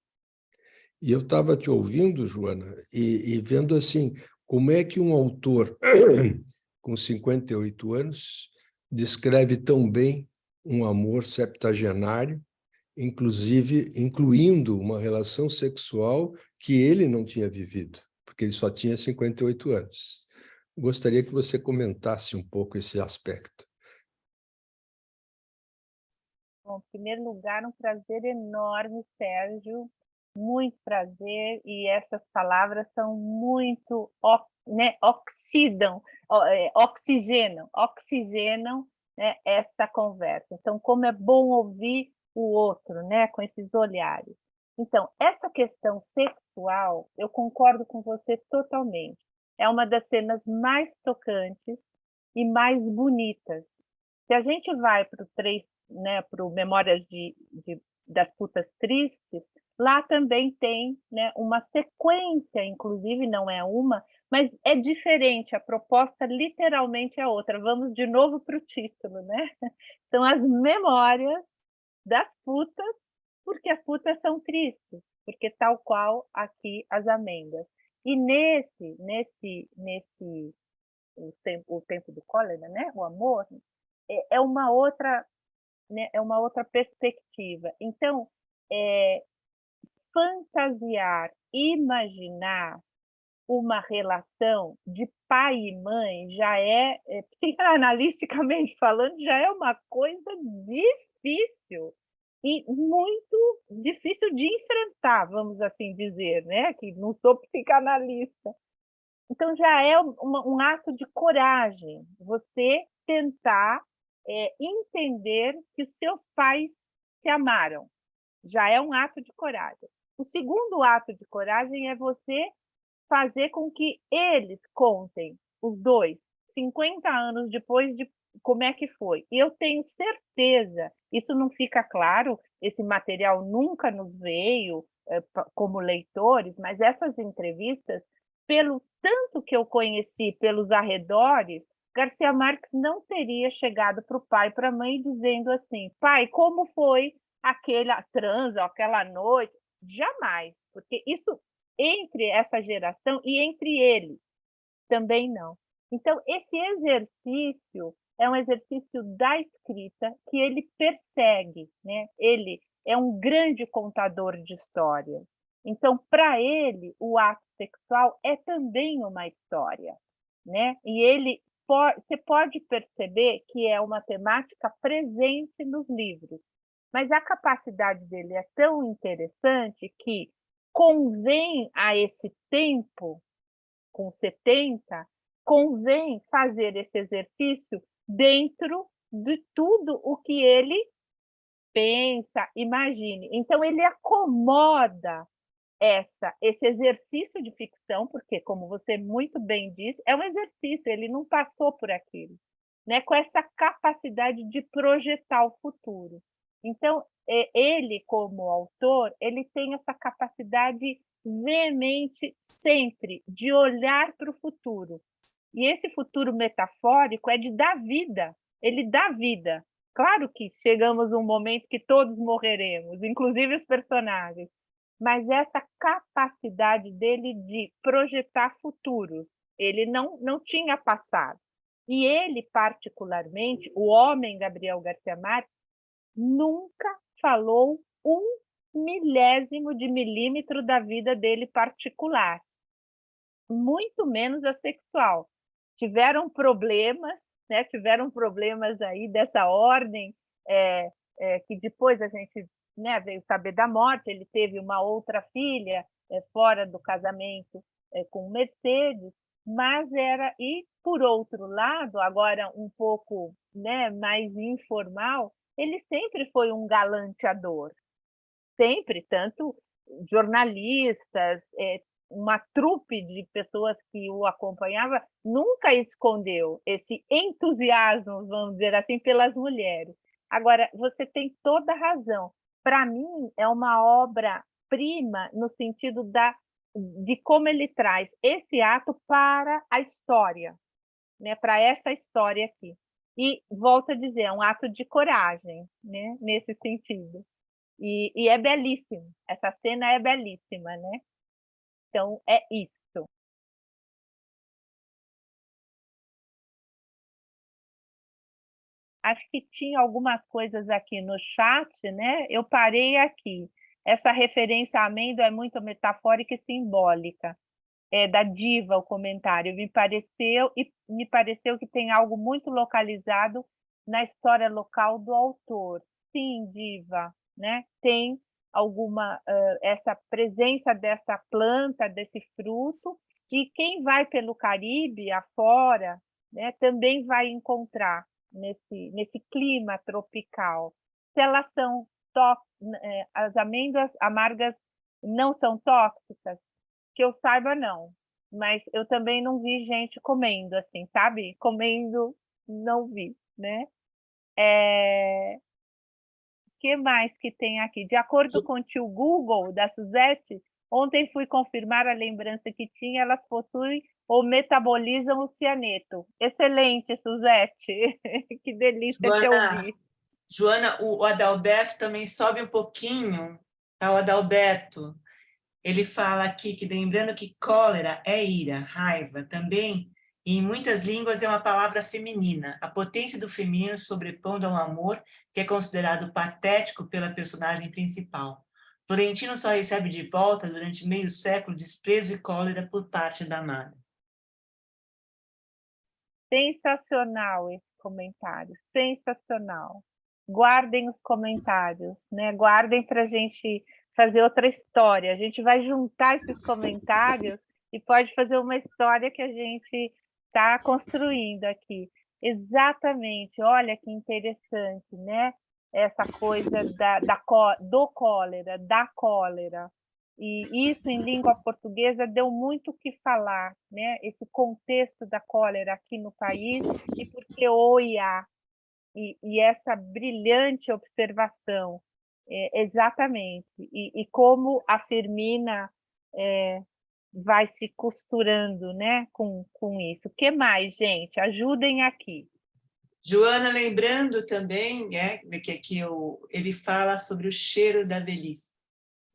E eu estava te ouvindo, Joana, e vendo assim, como é que um autor com 58 anos descreve tão bem um amor septagenário, incluindo uma relação sexual que ele não tinha vivido, porque ele só tinha 58 anos. Gostaria que você comentasse um pouco esse aspecto. Bom, em primeiro lugar, um prazer enorme, Sérgio. Muito prazer, e essas palavras são muito, né, oxigenam, né, essa conversa. Então, como é bom ouvir o outro, né, com esses olhares. Então, essa questão sexual, eu concordo com você totalmente. É uma das cenas mais tocantes e mais bonitas. Se a gente vai para o Memórias das Putas Tristes, lá também tem, né, uma sequência, inclusive não é uma, mas é diferente, a proposta literalmente é outra. Vamos de novo para o título, né? São as memórias das putas, porque as putas são tristes, porque tal qual aqui as amêndoas. E o tempo do cólera, né? O amor, é uma outra, né? É uma outra perspectiva. Então, fantasiar, imaginar uma relação de pai e mãe já psicanalisticamente falando, já é uma coisa difícil e muito difícil de enfrentar, vamos assim dizer, né? Que não sou psicanalista. Então, já é um ato de coragem você tentar entender que os seus pais se amaram. Já é um ato de coragem. O segundo ato de coragem é você fazer com que eles contem, os dois, 50 anos depois, de como é que foi. E eu tenho certeza, isso não fica claro, esse material nunca nos veio como leitores, mas essas entrevistas, pelo tanto que eu conheci pelos arredores, Garcia Marques não teria chegado para o pai e para a mãe dizendo assim: pai, como foi aquela transa, aquela noite? Jamais, porque isso entre essa geração e entre eles também não. Então, esse exercício é um exercício da escrita que ele persegue, né? Ele é um grande contador de histórias. Então, para ele, o ato sexual é também uma história, né? E você pode perceber que é uma temática presente nos livros, mas a capacidade dele é tão interessante que convém a esse tempo, com 70, convém fazer esse exercício dentro de tudo o que ele pensa, imagine. Então, ele acomoda esse exercício de ficção, porque, como você muito bem disse, é um exercício, ele não passou por aquilo, né? Com essa capacidade de projetar o futuro. Então, ele, como autor, ele tem essa capacidade veemente sempre de olhar para o futuro. E esse futuro metafórico é de dar vida, ele dá vida. Claro que chegamos a um momento que todos morreremos, inclusive os personagens, mas essa capacidade dele de projetar futuros, ele não tinha passado. E ele, particularmente, o homem Gabriel Garcia Marques, nunca falou 1/1000 de milímetro da vida dele particular, muito menos a sexual. Tiveram problemas, né? Tiveram problemas aí dessa ordem, que depois a gente, né, veio saber da morte. Ele teve uma outra filha fora do casamento com Mercedes, mas era... E, por outro lado, agora um pouco, né, mais informal, ele sempre foi um galanteador, sempre, tanto jornalistas, uma trupe de pessoas que o acompanhava, nunca escondeu esse entusiasmo, vamos dizer assim, pelas mulheres. Agora, você tem toda a razão. Para mim, é uma obra-prima no sentido de como ele traz esse ato para a história, né? Para essa história aqui. E, volto a dizer, é um ato de coragem, né? Nesse sentido. E é belíssimo. Essa cena é belíssima, né? Então, é isso. Acho que tinha algumas coisas aqui no chat, né? Eu parei aqui. Essa referência à amêndoa é muito metafórica e simbólica. É da Diva, o comentário. Me pareceu que tem algo muito localizado na história local do autor. Sim, Diva, né? Tem alguma essa presença dessa planta, desse fruto, e quem vai pelo Caribe afora, né, também vai encontrar nesse clima tropical. Se elas são as amêndoas amargas não são tóxicas, que eu saiba, não, mas eu também não vi gente comendo assim, sabe? Comendo, não vi, né? Que mais que tem aqui? De acordo com o tio Google, da Suzete, ontem fui confirmar a lembrança que tinha, elas possuem ou metabolizam o cianeto. Excelente, Suzete. Que delícia te ouvir. Joana, o Adalberto também sobe um pouquinho. Tá, o Adalberto, ele fala aqui que, lembrando que cólera é ira, raiva, também, e em muitas línguas é uma palavra feminina. A potência do feminino sobrepondo ao amor, que é considerado patético pela personagem principal. Florentino só recebe de volta, durante meio século, desprezo e cólera por parte da amada. Sensacional esse comentário, sensacional. Guardem os comentários, né? Guardem para a gente fazer outra história. A gente vai juntar esses comentários e pode fazer uma história que a gente está construindo aqui. Exatamente, olha que interessante, né? Essa coisa do cólera, da cólera. E isso, em língua portuguesa, deu muito o que falar, né? Esse contexto da cólera aqui no país, e porque OIA, e essa brilhante observação, exatamente, e como a Firmina vai se costurando, né, com isso. O que mais, gente? Ajudem aqui. Joana, lembrando também, que aqui ele fala sobre o cheiro da velhice,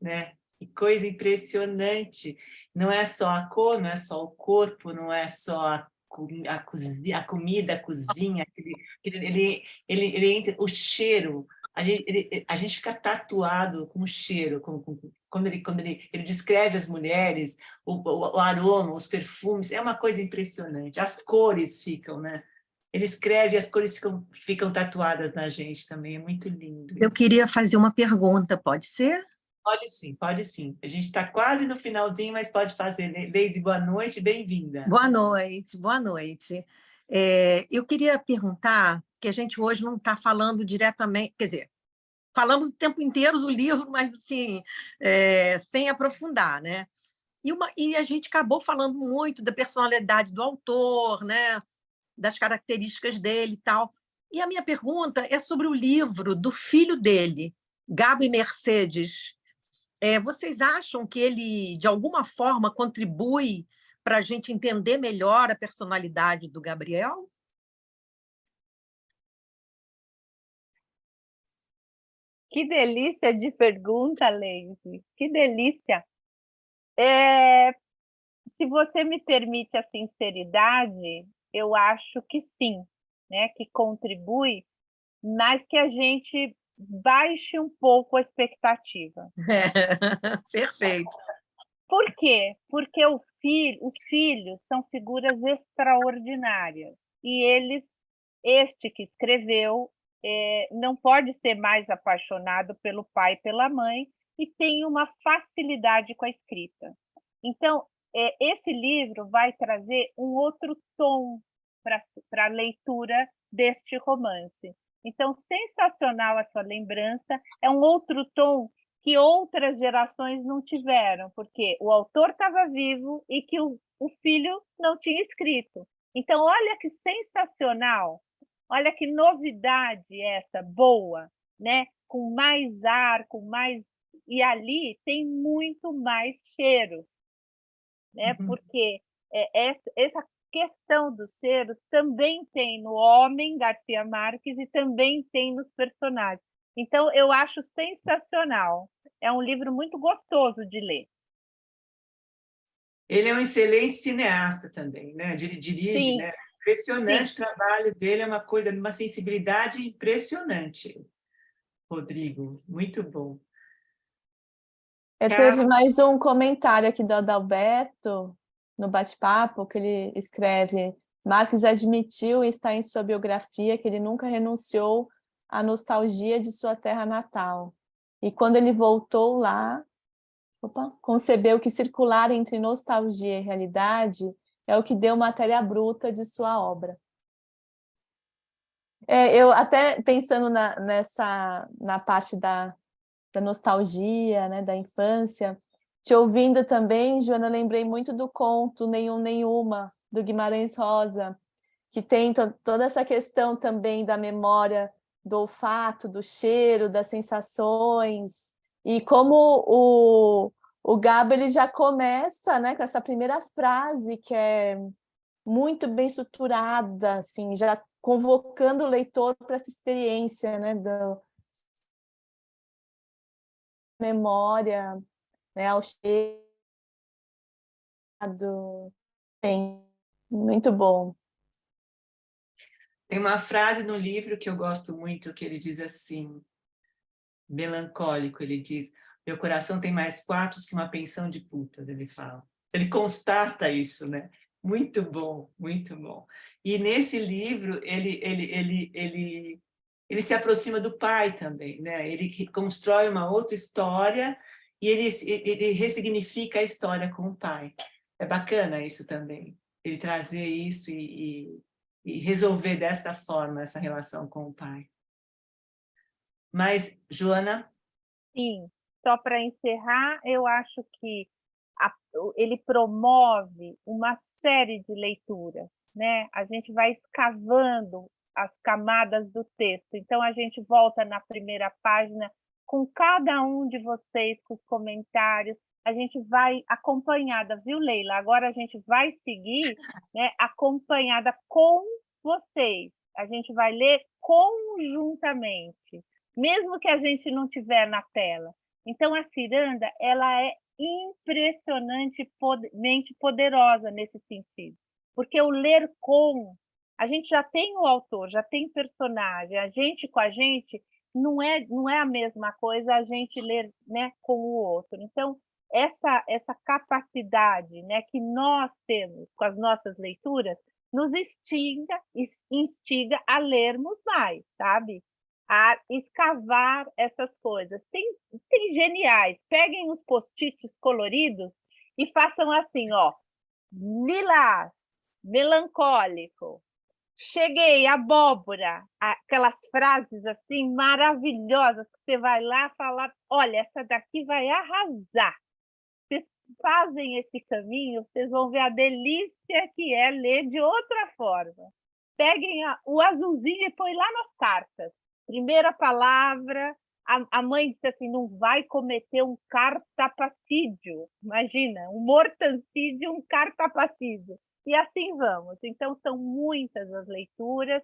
né? Que coisa impressionante. Não é só a cor, não é só o corpo, não é só a comida, a cozinha, ele entra, o cheiro. A gente fica tatuado com o cheiro, quando ele descreve as mulheres, o aroma, os perfumes, é uma coisa impressionante. As cores ficam, né? Ele escreve e as cores ficam tatuadas na gente também, é muito lindo. Eu queria fazer uma pergunta, pode ser? Pode sim, pode sim. A gente está quase no finalzinho, mas pode fazer. Deise, boa noite, bem-vinda. Boa noite, boa noite. Eu queria perguntar, que a gente hoje não está falando diretamente, quer dizer, falamos o tempo inteiro do livro, mas assim, sem aprofundar, né? E a gente acabou falando muito da personalidade do autor, né? Das características dele e tal. E a minha pergunta é sobre o livro do filho dele, Gabo e Mercedes. Vocês acham que ele, de alguma forma, contribui para a gente entender melhor a personalidade do Gabriel? Que delícia de pergunta, Leise. Que delícia. Se você me permite a sinceridade, eu acho que sim, né? Que contribui, mas que a gente baixe um pouco a expectativa. Perfeito. Por quê? Porque os filhos são figuras extraordinárias e este que escreveu, não pode ser mais apaixonado pelo pai e pela mãe e tem uma facilidade com a escrita. Então, esse livro vai trazer um outro tom para a leitura deste romance. Então, sensacional a sua lembrança, é um outro tom que outras gerações não tiveram, porque o autor estava vivo e que o filho não tinha escrito. Então, olha que sensacional, olha que novidade essa, boa, né? Com mais ar, com mais... E ali tem muito mais cheiro, né? Porque essa questão dos cheiros também tem no homem, Garcia Marques, e também tem nos personagens. Então, eu acho sensacional. É um livro muito gostoso de ler. Ele é um excelente cineasta também, né? Dirige, Sim. né? Impressionante. Sim. O trabalho dele é uma coisa, uma sensibilidade impressionante, Rodrigo. Muito bom. Teve mais um comentário aqui do Adalberto, no bate-papo, que ele escreve: Marques admitiu e está em sua biografia que ele nunca renunciou à nostalgia de sua terra natal. E quando ele voltou lá, concebeu que circular entre nostalgia e realidade é o que deu matéria bruta de sua obra. Eu até pensando na parte da nostalgia, né, da infância, te ouvindo também, Joana, eu lembrei muito do conto Nenhum Nenhuma, do Guimarães Rosa, que tem toda essa questão também da memória, do olfato, do cheiro, das sensações, e como o Gabo ele já começa, né, com essa primeira frase que é muito bem estruturada, assim, já convocando o leitor para essa experiência, né, memória, né, ao cheiro. Sim, muito bom. Tem uma frase no livro que eu gosto muito, que ele diz assim, melancólico, ele diz: meu coração tem mais quartos que uma pensão de putas, ele fala. Ele constata isso, né? Muito bom, muito bom. E nesse livro, ele se aproxima do pai também, né? Ele constrói uma outra história e ele ressignifica a história com o pai. É bacana isso também, ele trazer isso e resolver desta forma essa relação com o pai. Mas, Joana? Sim, só para encerrar, eu acho que ele promove uma série de leituras, né? A gente vai escavando as camadas do texto. Então, a gente volta na primeira página com cada um de vocês, com os comentários. A gente vai acompanhada, viu, Leila? Agora a gente vai seguir, né, acompanhada com vocês. A gente vai ler conjuntamente, mesmo que a gente não tiver na tela. Então, a ciranda, ela é impressionantemente poderosa nesse sentido, porque o ler com, a gente já tem o autor, já tem personagem, a gente com a gente não é a mesma coisa a gente ler, né, com o outro. Então, essa capacidade, né, que nós temos com as nossas leituras nos instiga a lermos mais, sabe? A escavar essas coisas. Tem geniais. Peguem os post-its coloridos e façam assim, ó, lilás, melancólico, Cheguei, abóbora, aquelas frases assim maravilhosas que você vai lá falar, olha, essa daqui vai arrasar. Vocês fazem esse caminho, vocês vão ver a delícia que é ler de outra forma. Peguem o azulzinho e põe lá nas cartas. Primeira palavra, a mãe disse assim, não vai cometer um cartapacídio. Imagina, um mortancídio, um cartapacídio. E assim vamos. Então, são muitas as leituras.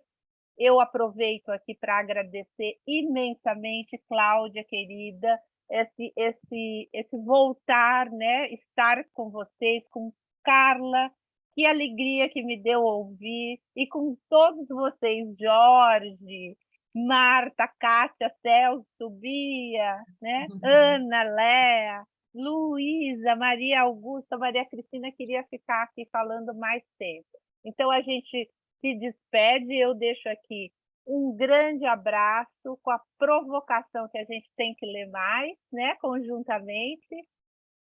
Eu aproveito aqui para agradecer imensamente, Cláudia, querida, esse voltar, né? Estar com vocês, com Carla, que alegria que me deu ouvir, e com todos vocês, Jorge, Marta, Kátia, Celso, Bia, né? Ana, Léa, Luísa, Maria Augusta, Maria Cristina queria ficar aqui falando mais tempo. Então, a gente se despede, eu deixo aqui um grande abraço com a provocação que a gente tem que ler mais, né, conjuntamente.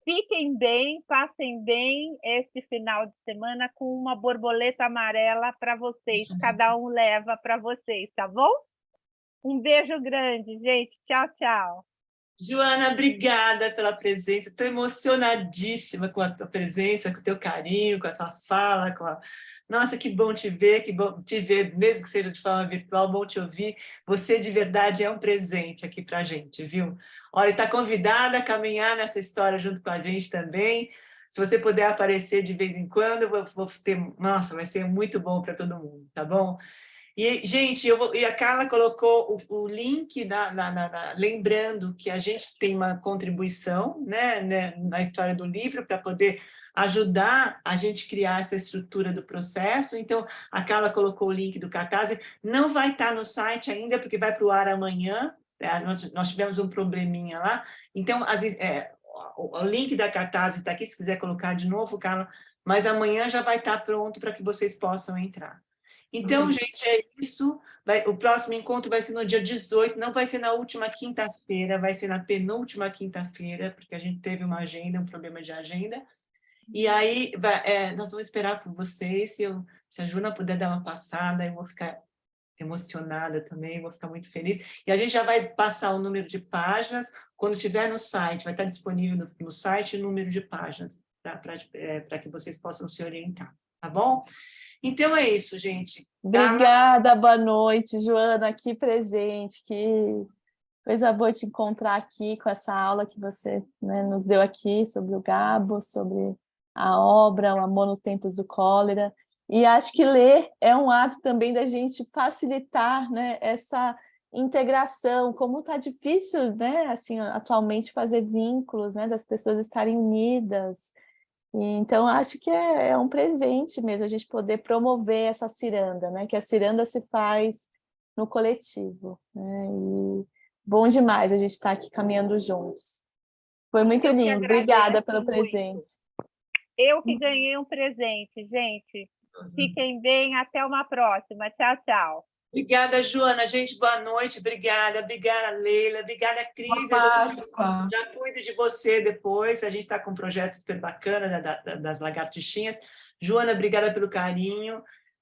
Fiquem bem, passem bem esse final de semana com uma borboleta amarela para vocês, cada um leva para vocês, tá bom? Um beijo grande, gente. Tchau, tchau. Joana, obrigada pela presença. Estou emocionadíssima com a tua presença, com o teu carinho, com a tua fala. Nossa, que bom te ver, que bom te ver, mesmo que seja de forma virtual, bom te ouvir. Você, de verdade, é um presente aqui para a gente, viu? Olha, está convidada a caminhar nessa história junto com a gente também. Se você puder aparecer de vez em quando, eu vou ter... Nossa, vai ser muito bom para todo mundo, tá bom? E, gente, e a Carla colocou o link, lembrando que a gente tem uma contribuição, né, na história do livro para poder ajudar a gente criar essa estrutura do processo. Então, a Carla colocou o link do Catarse. Não vai estar no site ainda, porque vai para o ar amanhã. Nós tivemos um probleminha lá. Então, o link da Catarse está aqui, se quiser colocar de novo, Carla. Mas amanhã já vai estar pronto para que vocês possam entrar. Então, gente, é isso. O próximo encontro vai ser no dia 18, não vai ser na última quinta-feira, vai ser na penúltima quinta-feira, porque a gente teve uma agenda, um problema de agenda. E aí, nós vamos esperar por vocês. Se a Juna puder dar uma passada, eu vou ficar emocionada também, vou ficar muito feliz. E a gente já vai passar o número de páginas, quando estiver no site, vai estar disponível no site o número de páginas, para que vocês possam se orientar, tá bom? Então é isso, gente. Obrigada, boa noite, Joana, aqui presente, que coisa boa te encontrar aqui com essa aula que você, né, nos deu aqui sobre o Gabo, sobre a obra, o amor nos tempos do cólera, e acho que ler é um ato também da gente facilitar, né, essa integração, como está difícil, né, assim, atualmente fazer vínculos, né, das pessoas estarem unidas. Então, acho que é um presente mesmo a gente poder promover essa ciranda, né? Que a ciranda se faz no coletivo, né? E bom demais a gente estar aqui caminhando juntos. Foi muito lindo, obrigada pelo presente. Eu que ganhei um presente, gente. Fiquem bem, até uma próxima. Tchau, tchau. Obrigada, Joana. Gente, boa noite. Obrigada, Leila. Obrigada, Cris. Boa Páscoa. Já cuido de você depois. A gente está com um projeto super bacana, né, das lagartixinhas. Joana, obrigada pelo carinho.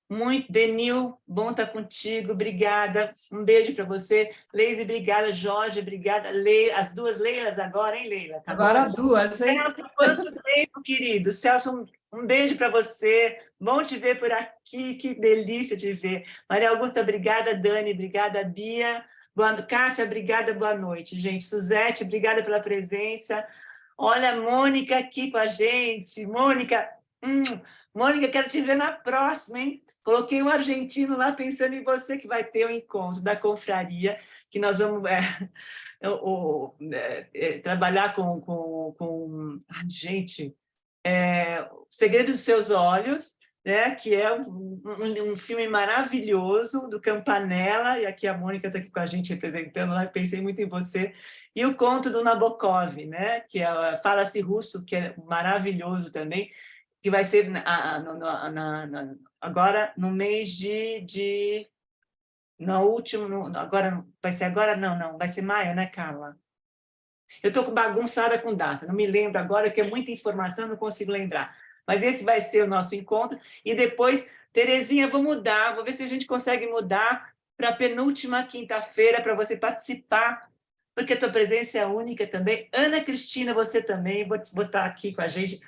Muito, Denil, bom estar contigo. Obrigada. Um beijo para você. Leise, obrigada. Jorge, obrigada. As duas Leilas agora, hein, Leila? Tá agora bom? duas, hein? Quanto tempo, querido. Celso, um beijo para você. Bom te ver por aqui. Que delícia te ver. Maria Augusta, obrigada. Dani, obrigada. Bia. Kátia, obrigada. Boa noite, gente. Suzete, obrigada pela presença. Olha a Mônica aqui com a gente. Mônica, Mônica, quero te ver na próxima, hein? Coloquei um argentino lá pensando em você, que vai ter o encontro da confraria, que nós vamos trabalhar com gente, O Segredo dos Seus Olhos, né? Que é um filme maravilhoso do Campanella, e aqui a Mônica está aqui com a gente representando, lá, pensei muito em você, e o conto do Nabokov, né? Que é Fala-se Russo, que é maravilhoso também, que vai ser agora no mês agora vai ser agora? Não, vai ser maio, né, Carla? Eu estou bagunçada com data, não me lembro agora, que é muita informação, não consigo lembrar. Mas esse vai ser o nosso encontro, e depois Terezinha, vou mudar, vou ver se a gente consegue mudar para a penúltima quinta-feira, para você participar, porque a tua presença é única também. Ana Cristina, você também, vou estar aqui com a gente.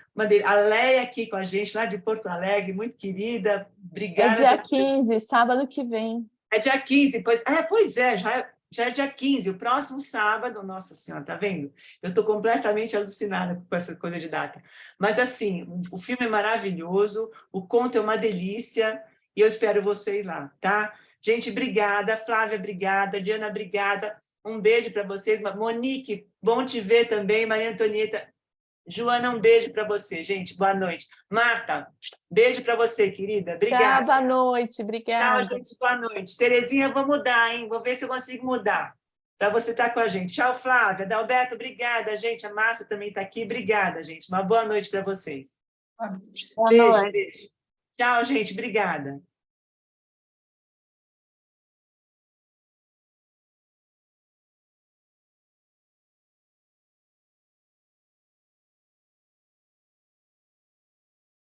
A Leia aqui com a gente, lá de Porto Alegre, muito querida. Obrigada. É dia 15, sábado que vem. É dia 15, pois é, já é dia 15, o próximo sábado. Nossa Senhora, tá vendo? Eu estou completamente alucinada com essa coisa de data. Mas, assim, o filme é maravilhoso, o conto é uma delícia, e eu espero vocês lá, tá? Gente, obrigada. Flávia, obrigada. Diana, obrigada. Um beijo para vocês. Monique, bom te ver também. Maria Antonieta. Joana, um beijo para você, gente. Boa noite. Marta, beijo para você, querida. Obrigada. Tchau, boa noite. Obrigada. Tchau, gente. Boa noite. Terezinha, eu vou mudar, hein? Vou ver se eu consigo mudar para você estar com a gente. Tchau, Flávia. Adalberto, obrigada, gente. A Márcia também está aqui. Obrigada, gente. Uma boa noite para vocês. Boa noite. Beijo. Tchau, gente. Obrigada.